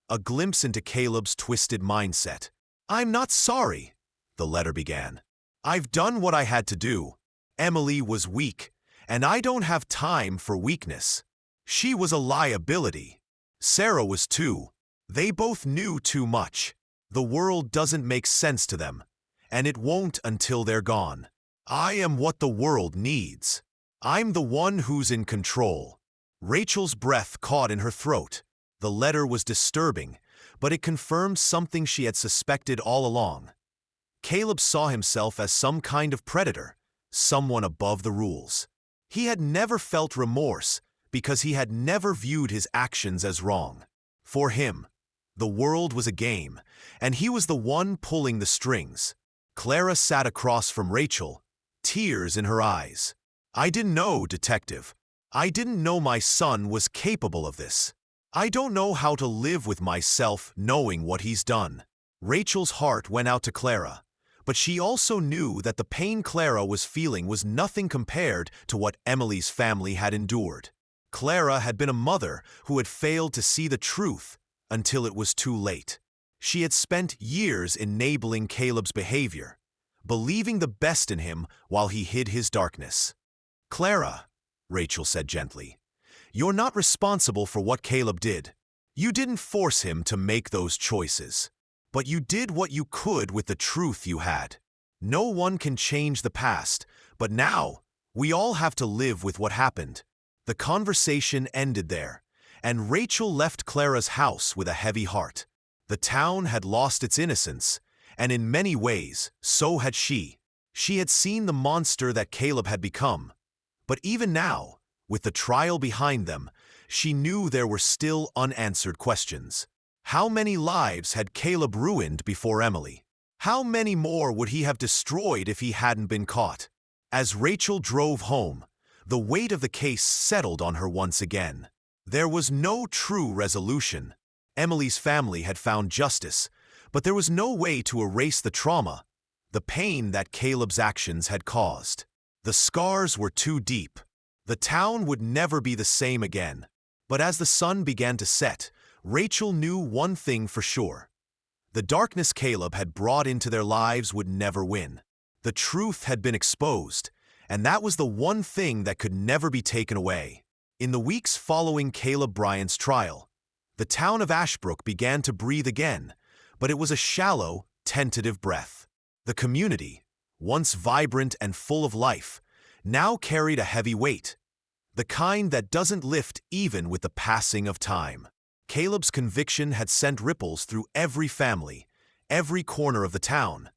A glimpse into Caleb's twisted mindset. "I'm not sorry," the letter began. "I've done what I had to do. Emily was weak, and I don't have time for weakness. She was a liability. Sarah was too. They both knew too much. The world doesn't make sense to them, and it won't until they're gone. I am what the world needs. I'm the one who's in control." Rachel's breath caught in her throat. The letter was disturbing, but it confirmed something she had suspected all along. Caleb saw himself as some kind of predator, someone above the rules. He had never felt remorse because he had never viewed his actions as wrong. For him, the world was a game, and he was the one pulling the strings. Clara sat across from Rachel, tears in her eyes. "I didn't know, Detective. I didn't know my son was capable of this. I don't know how to live with myself knowing what he's done." Rachel's heart went out to Clara, but she also knew that the pain Clara was feeling was nothing compared to what Emily's family had endured. Clara had been a mother who had failed to see the truth until it was too late. She had spent years enabling Caleb's behavior, believing the best in him while he hid his darkness. "Clara," Rachel said gently, "you're not responsible for what Caleb did. You didn't force him to make those choices. But you did what you could with the truth you had. No one can change the past, but now we all have to live with what happened." The conversation ended there, and Rachel left Clara's house with a heavy heart. The town had lost its innocence, and in many ways, so had she. She had seen the monster that Caleb had become. But even now, with the trial behind them, she knew there were still unanswered questions. How many lives had Caleb ruined before Emily? How many more would he have destroyed if he hadn't been caught? As Rachel drove home, the weight of the case settled on her once again. There was no true resolution. Emily's family had found justice, but there was no way to erase the trauma, the pain that Caleb's actions had caused. The scars were too deep. The town would never be the same again. But as the sun began to set, Rachel knew one thing for sure. The darkness Caleb had brought into their lives would never win. The truth had been exposed, and that was the one thing that could never be taken away. In the weeks following Caleb Bryant's trial, the town of Ashbrook began to breathe again, but it was a shallow, tentative breath. The community, once vibrant and full of life, now carried a heavy weight, the kind that doesn't lift even with the passing of time. Caleb's conviction had sent ripples through every family, every corner of the town,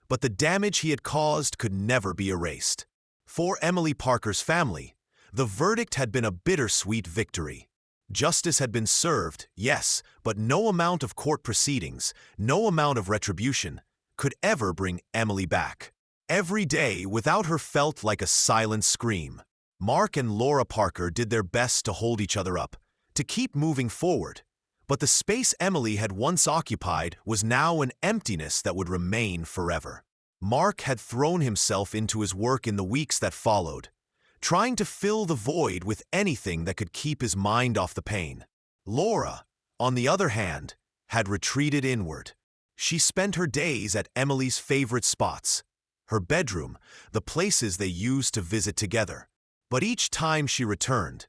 but the damage he had caused could never be erased. For Emily Parker's family, the verdict had been a bittersweet victory. Justice had been served, yes, but no amount of court proceedings, no amount of retribution, could ever bring Emily back. Every day without her felt like a silent scream. Mark and Laura Parker did their best to hold each other up, to keep moving forward, but the space Emily had once occupied was now an emptiness that would remain forever. Mark had thrown himself into his work in the weeks that followed, trying to fill the void with anything that could keep his mind off the pain. Laura, on the other hand, had retreated inward. She spent her days at Emily's favorite spots, her bedroom, the places they used to visit together. But each time she returned,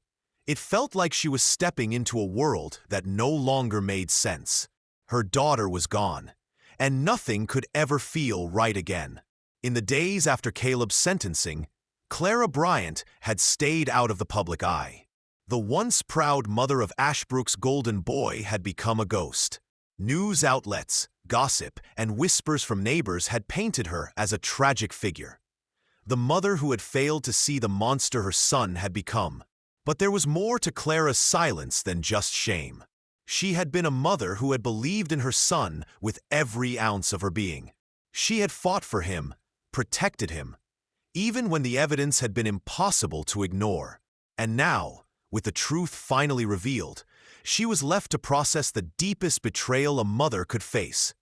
it felt like she was stepping into a world that no longer made sense. Her daughter was gone, and nothing could ever feel right again. In the days after Caleb's sentencing, Clara Bryant had stayed out of the public eye. The once proud mother of Ashbrook's golden boy had become a ghost. News outlets, gossip, and whispers from neighbors had painted her as a tragic figure. The mother who had failed to see the monster her son had become. But there was more to Clara's silence than just shame. She had been a mother who had believed in her son with every ounce of her being. She had fought for him, protected him, even when the evidence had been impossible to ignore. And now, with the truth finally revealed, she was left to process the deepest betrayal a mother could face,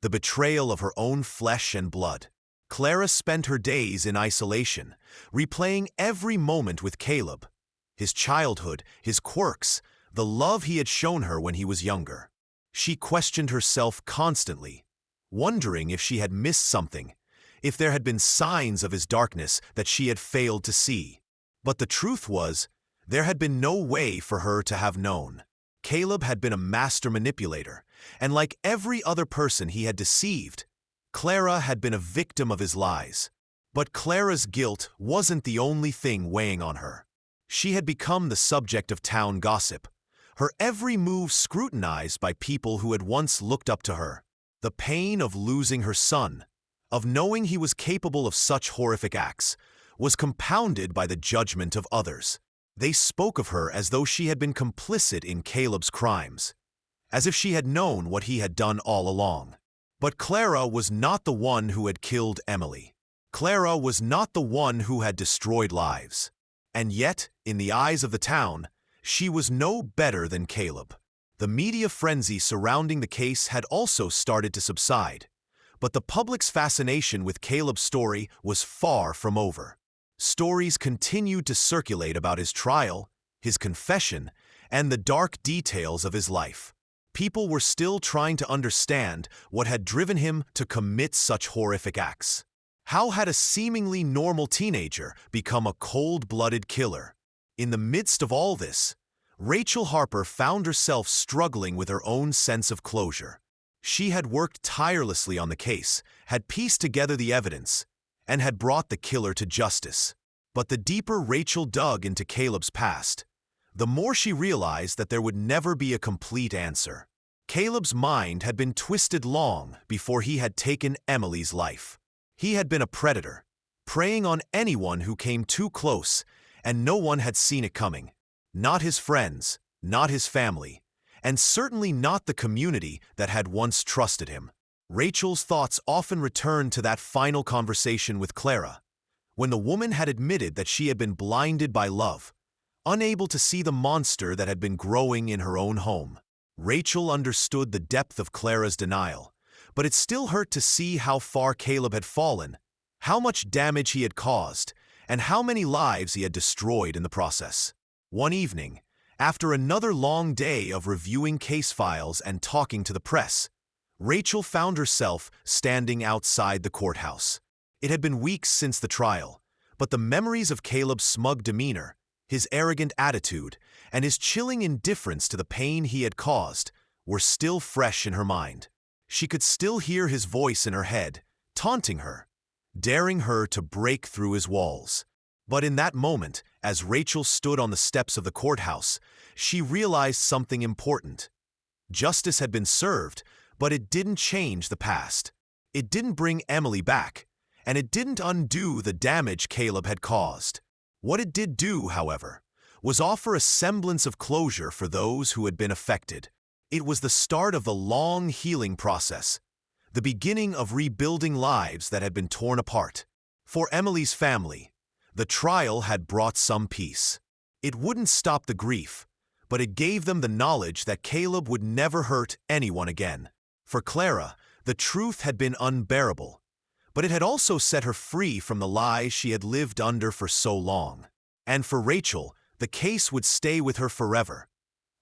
the betrayal of her own flesh and blood. Clara spent her days in isolation, replaying every moment with Caleb, his childhood, his quirks, the love he had shown her when he was younger. She questioned herself constantly, wondering if she had missed something, if there had been signs of his darkness that she had failed to see. But the truth was, there had been no way for her to have known. Caleb had been a master manipulator, and like every other person he had deceived, Clara had been a victim of his lies. But Clara's guilt wasn't the only thing weighing on her. She had become the subject of town gossip, her every move scrutinized by people who had once looked up to her. The pain of losing her son, of knowing he was capable of such horrific acts, was compounded by the judgment of others. They spoke of her as though she had been complicit in Caleb's crimes, as if she had known what he had done all along. But Clara was not the one who had killed Emily. Clara was not the one who had destroyed lives. And yet, in the eyes of the town, she was no better than Caleb. The media frenzy surrounding the case had also started to subside, but the public's fascination with Caleb's story was far from over. Stories continued to circulate about his trial, his confession, and the dark details of his life. People were still trying to understand what had driven him to commit such horrific acts. How had a seemingly normal teenager become a cold-blooded killer? In the midst of all this, Rachel Harper found herself struggling with her own sense of closure. She had worked tirelessly on the case, had pieced together the evidence, and had brought the killer to justice. But the deeper Rachel dug into Caleb's past, the more she realized that there would never be a complete answer. Caleb's mind had been twisted long before he had taken Emily's life. He had been a predator, preying on anyone who came too close, and no one had seen it coming. Not his friends, not his family, and certainly not the community that had once trusted him. Rachel's thoughts often returned to that final conversation with Clara, when the woman had admitted that she had been blinded by love, unable to see the monster that had been growing in her own home. Rachel understood the depth of Clara's denial, but it still hurt to see how far Caleb had fallen, how much damage he had caused, and how many lives he had destroyed in the process. One evening, after another long day of reviewing case files and talking to the press, Rachel found herself standing outside the courthouse. It had been weeks since the trial, but the memories of Caleb's smug demeanor, his arrogant attitude, and his chilling indifference to the pain he had caused were still fresh in her mind. She could still hear his voice in her head, taunting her, daring her to break through his walls. But in that moment, as Rachel stood on the steps of the courthouse, she realized something important. Justice had been served, but it didn't change the past. It didn't bring Emily back, and it didn't undo the damage Caleb had caused. What it did do, however, was offer a semblance of closure for those who had been affected. It was the start of the long healing process, the beginning of rebuilding lives that had been torn apart. For Emily's family, the trial had brought some peace. It wouldn't stop the grief, but it gave them the knowledge that Caleb would never hurt anyone again. For Clara, the truth had been unbearable, but it had also set her free from the lies she had lived under for so long. And for Rachel, the case would stay with her forever.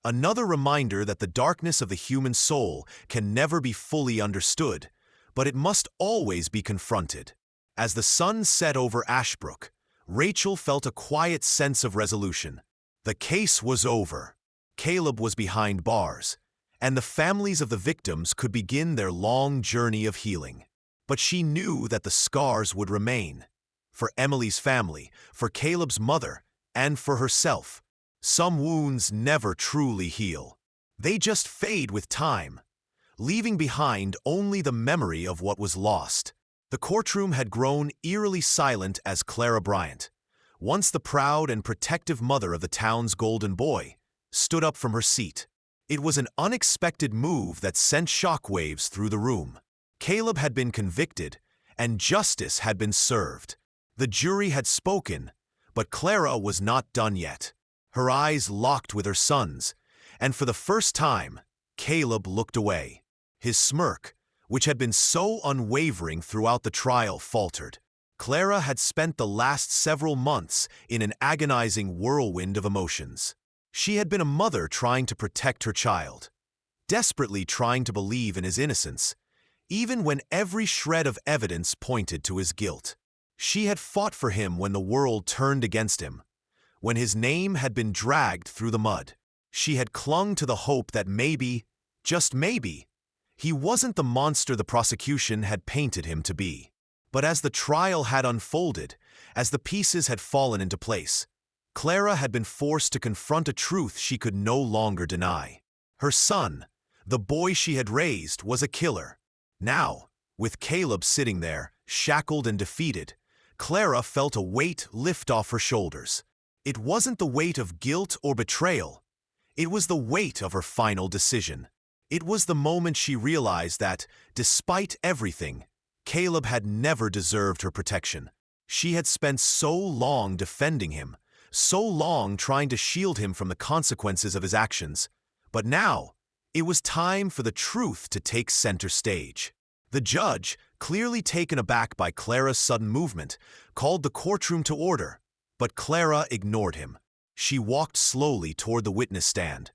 Another reminder that the darkness of the human soul can never be fully understood, but it must always be confronted. As the sun set over Ashbrook, Rachel felt a quiet sense of resolution. The case was over. Caleb was behind bars, and the families of the victims could begin their long journey of healing. But she knew that the scars would remain. For Emily's family, for Caleb's mother, and for herself. Some wounds never truly heal. They just fade with time, leaving behind only the memory of what was lost. The courtroom had grown eerily silent as Clara Bryant, once the proud and protective mother of the town's golden boy, stood up from her seat. It was an unexpected move that sent shockwaves through the room. Caleb had been convicted, and justice had been served. The jury had spoken, but Clara was not done yet. Her eyes locked with her son's, and for the first time, Caleb looked away. His smirk, which had been so unwavering throughout the trial, faltered. Clara had spent the last several months in an agonizing whirlwind of emotions. She had been a mother trying to protect her child, desperately trying to believe in his innocence, even when every shred of evidence pointed to his guilt. She had fought for him when the world turned against him, when his name had been dragged through the mud. She had clung to the hope that maybe, just maybe, he wasn't the monster the prosecution had painted him to be. But as the trial had unfolded, as the pieces had fallen into place, Clara had been forced to confront a truth she could no longer deny. Her son, the boy she had raised, was a killer. Now, with Caleb sitting there, shackled and defeated, Clara felt a weight lift off her shoulders. It wasn't the weight of guilt or betrayal. It was the weight of her final decision. It was the moment she realized that, despite everything, Caleb had never deserved her protection. She had spent so long defending him, so long trying to shield him from the consequences of his actions. But now, it was time for the truth to take center stage. The judge, clearly taken aback by Clara's sudden movement, called the courtroom to order, but Clara ignored him. She walked slowly toward the witness stand,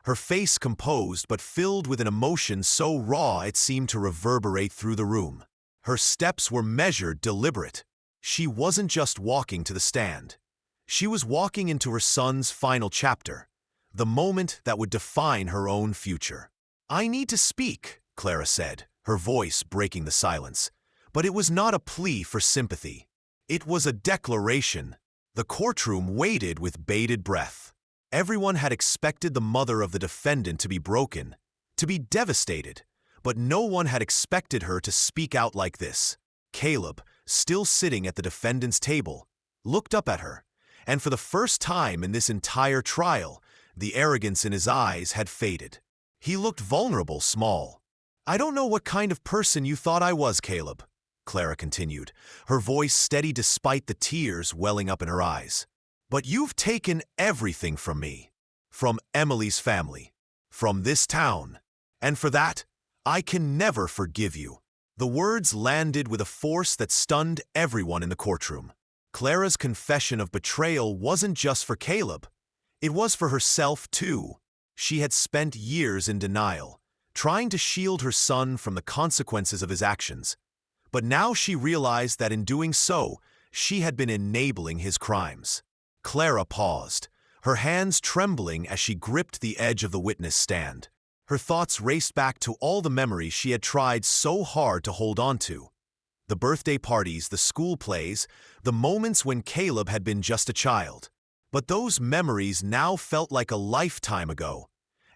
her face composed but filled with an emotion so raw it seemed to reverberate through the room. Her steps were measured, deliberate. She wasn't just walking to the stand. She was walking into her son's final chapter, the moment that would define her own future. "I need to speak," Clara said, her voice breaking the silence. But it was not a plea for sympathy. It was a declaration. The courtroom waited with bated breath. Everyone had expected the mother of the defendant to be broken, to be devastated, but no one had expected her to speak out like this. Caleb, still sitting at the defendant's table, looked up at her, and for the first time in this entire trial, the arrogance in his eyes had faded. He looked vulnerable, small. "I don't know what kind of person you thought I was, Caleb," Clara continued, her voice steady despite the tears welling up in her eyes. "But you've taken everything from me. From Emily's family. From this town. And for that, I can never forgive you." The words landed with a force that stunned everyone in the courtroom. Clara's confession of betrayal wasn't just for Caleb. It was for herself, too. She had spent years in denial, trying to shield her son from the consequences of his actions. But now she realized that in doing so, she had been enabling his crimes. Clara paused, her hands trembling as she gripped the edge of the witness stand. Her thoughts raced back to all the memories she had tried so hard to hold on to. The birthday parties, the school plays, the moments when Caleb had been just a child. But those memories now felt like a lifetime ago,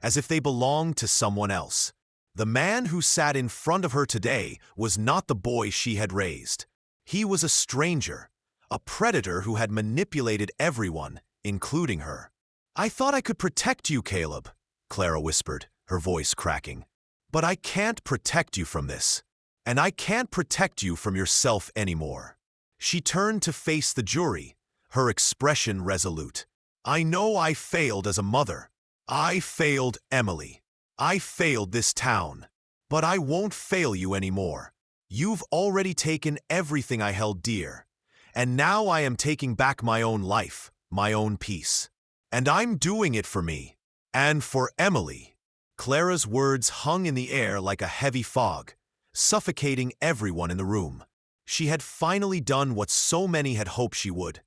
as if they belonged to someone else. The man who sat in front of her today was not the boy she had raised. He was a stranger, a predator who had manipulated everyone, including her. "I thought I could protect you, Caleb," Clara whispered, her voice cracking. "But I can't protect you from this. And I can't protect you from yourself anymore." She turned to face the jury, her expression resolute. "I know I failed as a mother. I failed Emily. I failed this town. But I won't fail you anymore. You've already taken everything I held dear. And now I am taking back my own life, my own peace. And I'm doing it for me. And for Emily." Clara's words hung in the air like a heavy fog, suffocating everyone in the room. She had finally done what so many had hoped she would.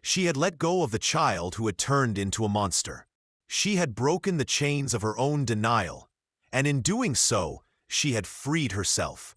She had let go of the child who had turned into a monster. She had broken the chains of her own denial, and in doing so, she had freed herself.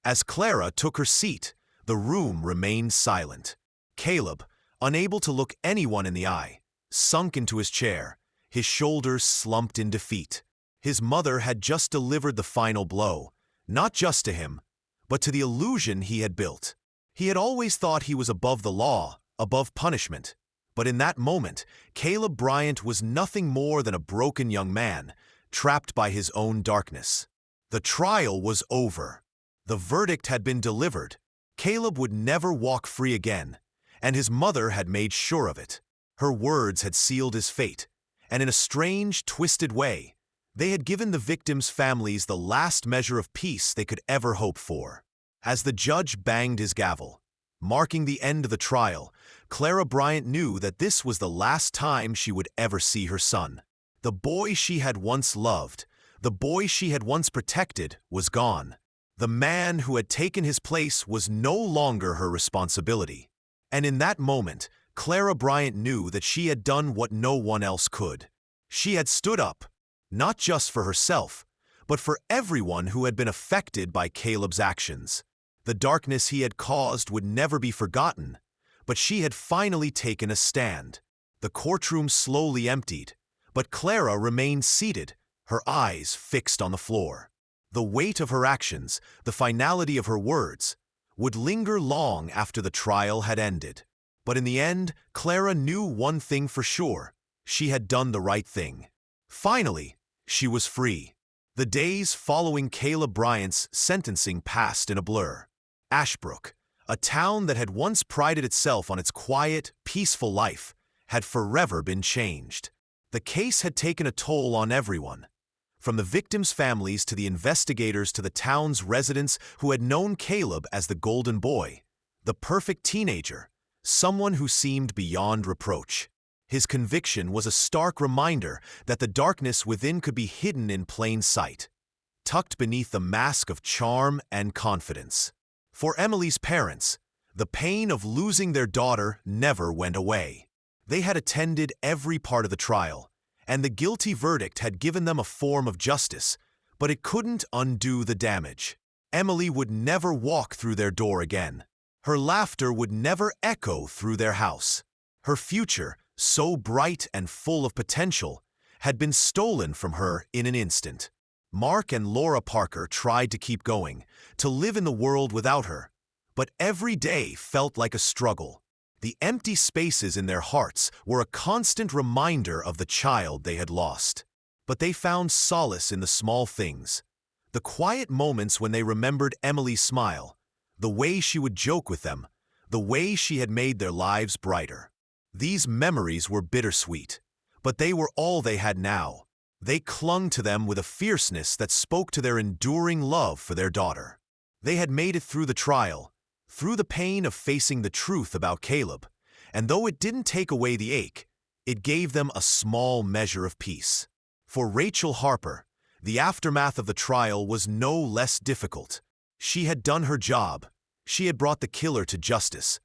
As Clara took her seat, the room remained silent. Caleb, unable to look anyone in the eye, sunk into his chair, his shoulders slumped in defeat. His mother had just delivered the final blow, not just to him, but to the illusion he had built. He had always thought he was above the law, above punishment. But in that moment, Caleb Bryant was nothing more than a broken young man, trapped by his own darkness. The trial was over. The verdict had been delivered. Caleb would never walk free again, and his mother had made sure of it. Her words had sealed his fate, and in a strange, twisted way, they had given the victims' families the last measure of peace they could ever hope for. As the judge banged his gavel, marking the end of the trial, Clara Bryant knew that this was the last time she would ever see her son. The boy she had once loved, the boy she had once protected, was gone. The man who had taken his place was no longer her responsibility. And in that moment, Clara Bryant knew that she had done what no one else could. She had stood up, not just for herself, but for everyone who had been affected by Caleb's actions. The darkness he had caused would never be forgotten, but she had finally taken a stand. The courtroom slowly emptied, but Clara remained seated, her eyes fixed on the floor. The weight of her actions, the finality of her words, would linger long after the trial had ended. But in the end, Clara knew one thing for sure: she had done the right thing. Finally, she was free. The days following Caleb Bryant's sentencing passed in a blur. Ashbrook, a town that had once prided itself on its quiet, peaceful life, had forever been changed. The case had taken a toll on everyone, from the victims' families to the investigators to the town's residents who had known Caleb as the golden boy, the perfect teenager, someone who seemed beyond reproach. His conviction was a stark reminder that the darkness within could be hidden in plain sight, tucked beneath the mask of charm and confidence. For Emily's parents, the pain of losing their daughter never went away. They had attended every part of the trial, and the guilty verdict had given them a form of justice, but it couldn't undo the damage. Emily would never walk through their door again. Her laughter would never echo through their house. Her future, so bright and full of potential, had been stolen from her in an instant. Mark and Laura Parker tried to keep going, to live in the world without her, but every day felt like a struggle. The empty spaces in their hearts were a constant reminder of the child they had lost. But they found solace in the small things. The quiet moments when they remembered Emily's smile, the way she would joke with them, the way she had made their lives brighter. These memories were bittersweet, but they were all they had now. They clung to them with a fierceness that spoke to their enduring love for their daughter. They had made it through the trial, through the pain of facing the truth about Caleb, and though it didn't take away the ache, it gave them a small measure of peace. For Rachel Harper, the aftermath of the trial was no less difficult. She had done her job. She had brought the killer to justice.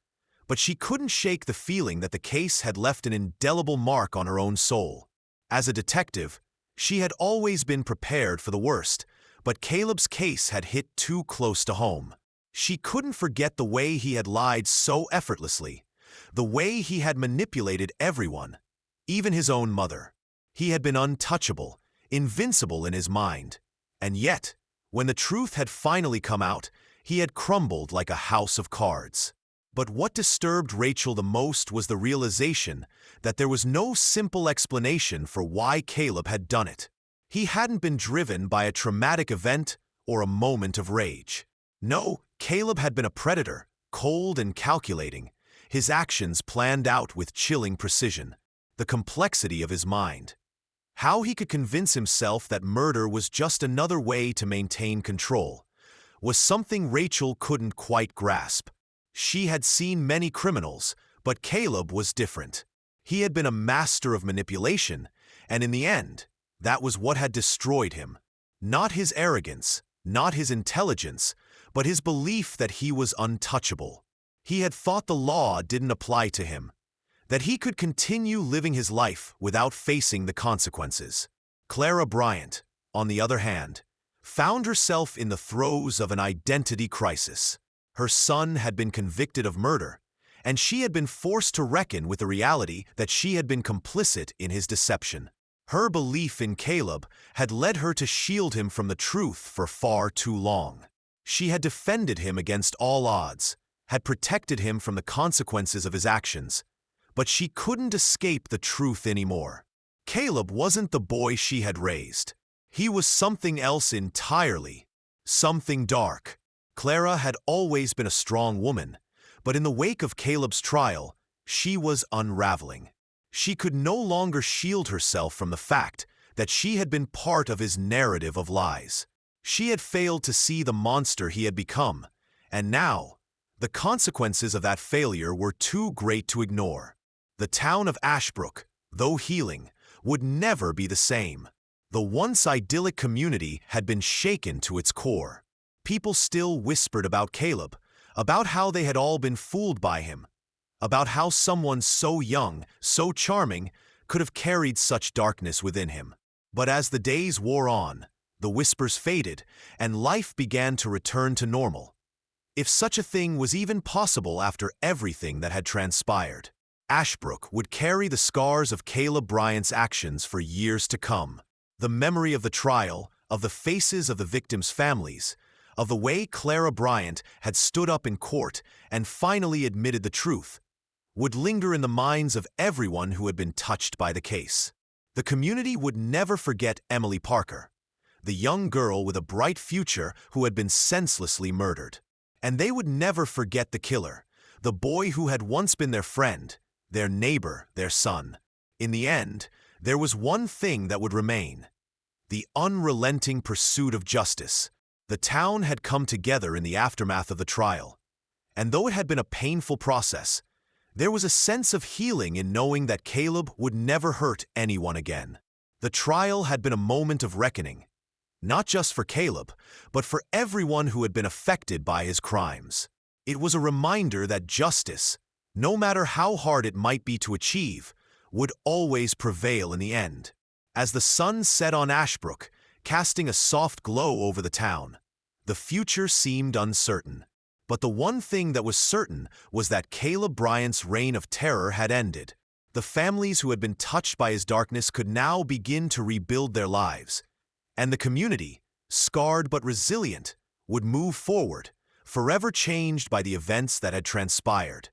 But she couldn't shake the feeling that the case had left an indelible mark on her own soul. As a detective, she had always been prepared for the worst, but Caleb's case had hit too close to home. She couldn't forget the way he had lied so effortlessly, the way he had manipulated everyone, even his own mother. He had been untouchable, invincible in his mind. And yet, when the truth had finally come out, he had crumbled like a house of cards. But what disturbed Rachel the most was the realization that there was no simple explanation for why Caleb had done it. He hadn't been driven by a traumatic event or a moment of rage. No, Caleb had been a predator, cold and calculating, his actions planned out with chilling precision. The complexity of his mind. How he could convince himself that murder was just another way to maintain control, was something Rachel couldn't quite grasp. She had seen many criminals, but Caleb was different. He had been a master of manipulation, and in the end, that was what had destroyed him. Not his arrogance, not his intelligence, but his belief that he was untouchable. He had thought the law didn't apply to him, that he could continue living his life without facing the consequences. Clara Bryant, on the other hand, found herself in the throes of an identity crisis. Her son had been convicted of murder, and she had been forced to reckon with the reality that she had been complicit in his deception. Her belief in Caleb had led her to shield him from the truth for far too long. She had defended him against all odds, had protected him from the consequences of his actions, but she couldn't escape the truth anymore. Caleb wasn't the boy she had raised. He was something else entirely, something dark. Clara had always been a strong woman, but in the wake of Caleb's trial, she was unraveling. She could no longer shield herself from the fact that she had been part of his narrative of lies. She had failed to see the monster he had become, and now, the consequences of that failure were too great to ignore. The town of Ashbrook, though healing, would never be the same. The once idyllic community had been shaken to its core. People still whispered about Caleb, about how they had all been fooled by him, about how someone so young, so charming, could have carried such darkness within him. But as the days wore on, the whispers faded, and life began to return to normal. If such a thing was even possible after everything that had transpired. Ashbrook would carry the scars of Caleb Bryant's actions for years to come. The memory of the trial, of the faces of the victims' families, of the way Clara Bryant had stood up in court and finally admitted the truth, would linger in the minds of everyone who had been touched by the case. The community would never forget Emily Parker, the young girl with a bright future who had been senselessly murdered. And they would never forget the killer, the boy who had once been their friend, their neighbor, their son. In the end, there was one thing that would remain: the unrelenting pursuit of justice. The town had come together in the aftermath of the trial, and though it had been a painful process, there was a sense of healing in knowing that Caleb would never hurt anyone again. The trial had been a moment of reckoning, not just for Caleb, but for everyone who had been affected by his crimes. It was a reminder that justice, no matter how hard it might be to achieve, would always prevail in the end. As the sun set on Ashbrook, casting a soft glow over the town, the future seemed uncertain. But the one thing that was certain was that Caleb Bryant's reign of terror had ended. The families who had been touched by his darkness could now begin to rebuild their lives, and the community, scarred but resilient, would move forward, forever changed by the events that had transpired.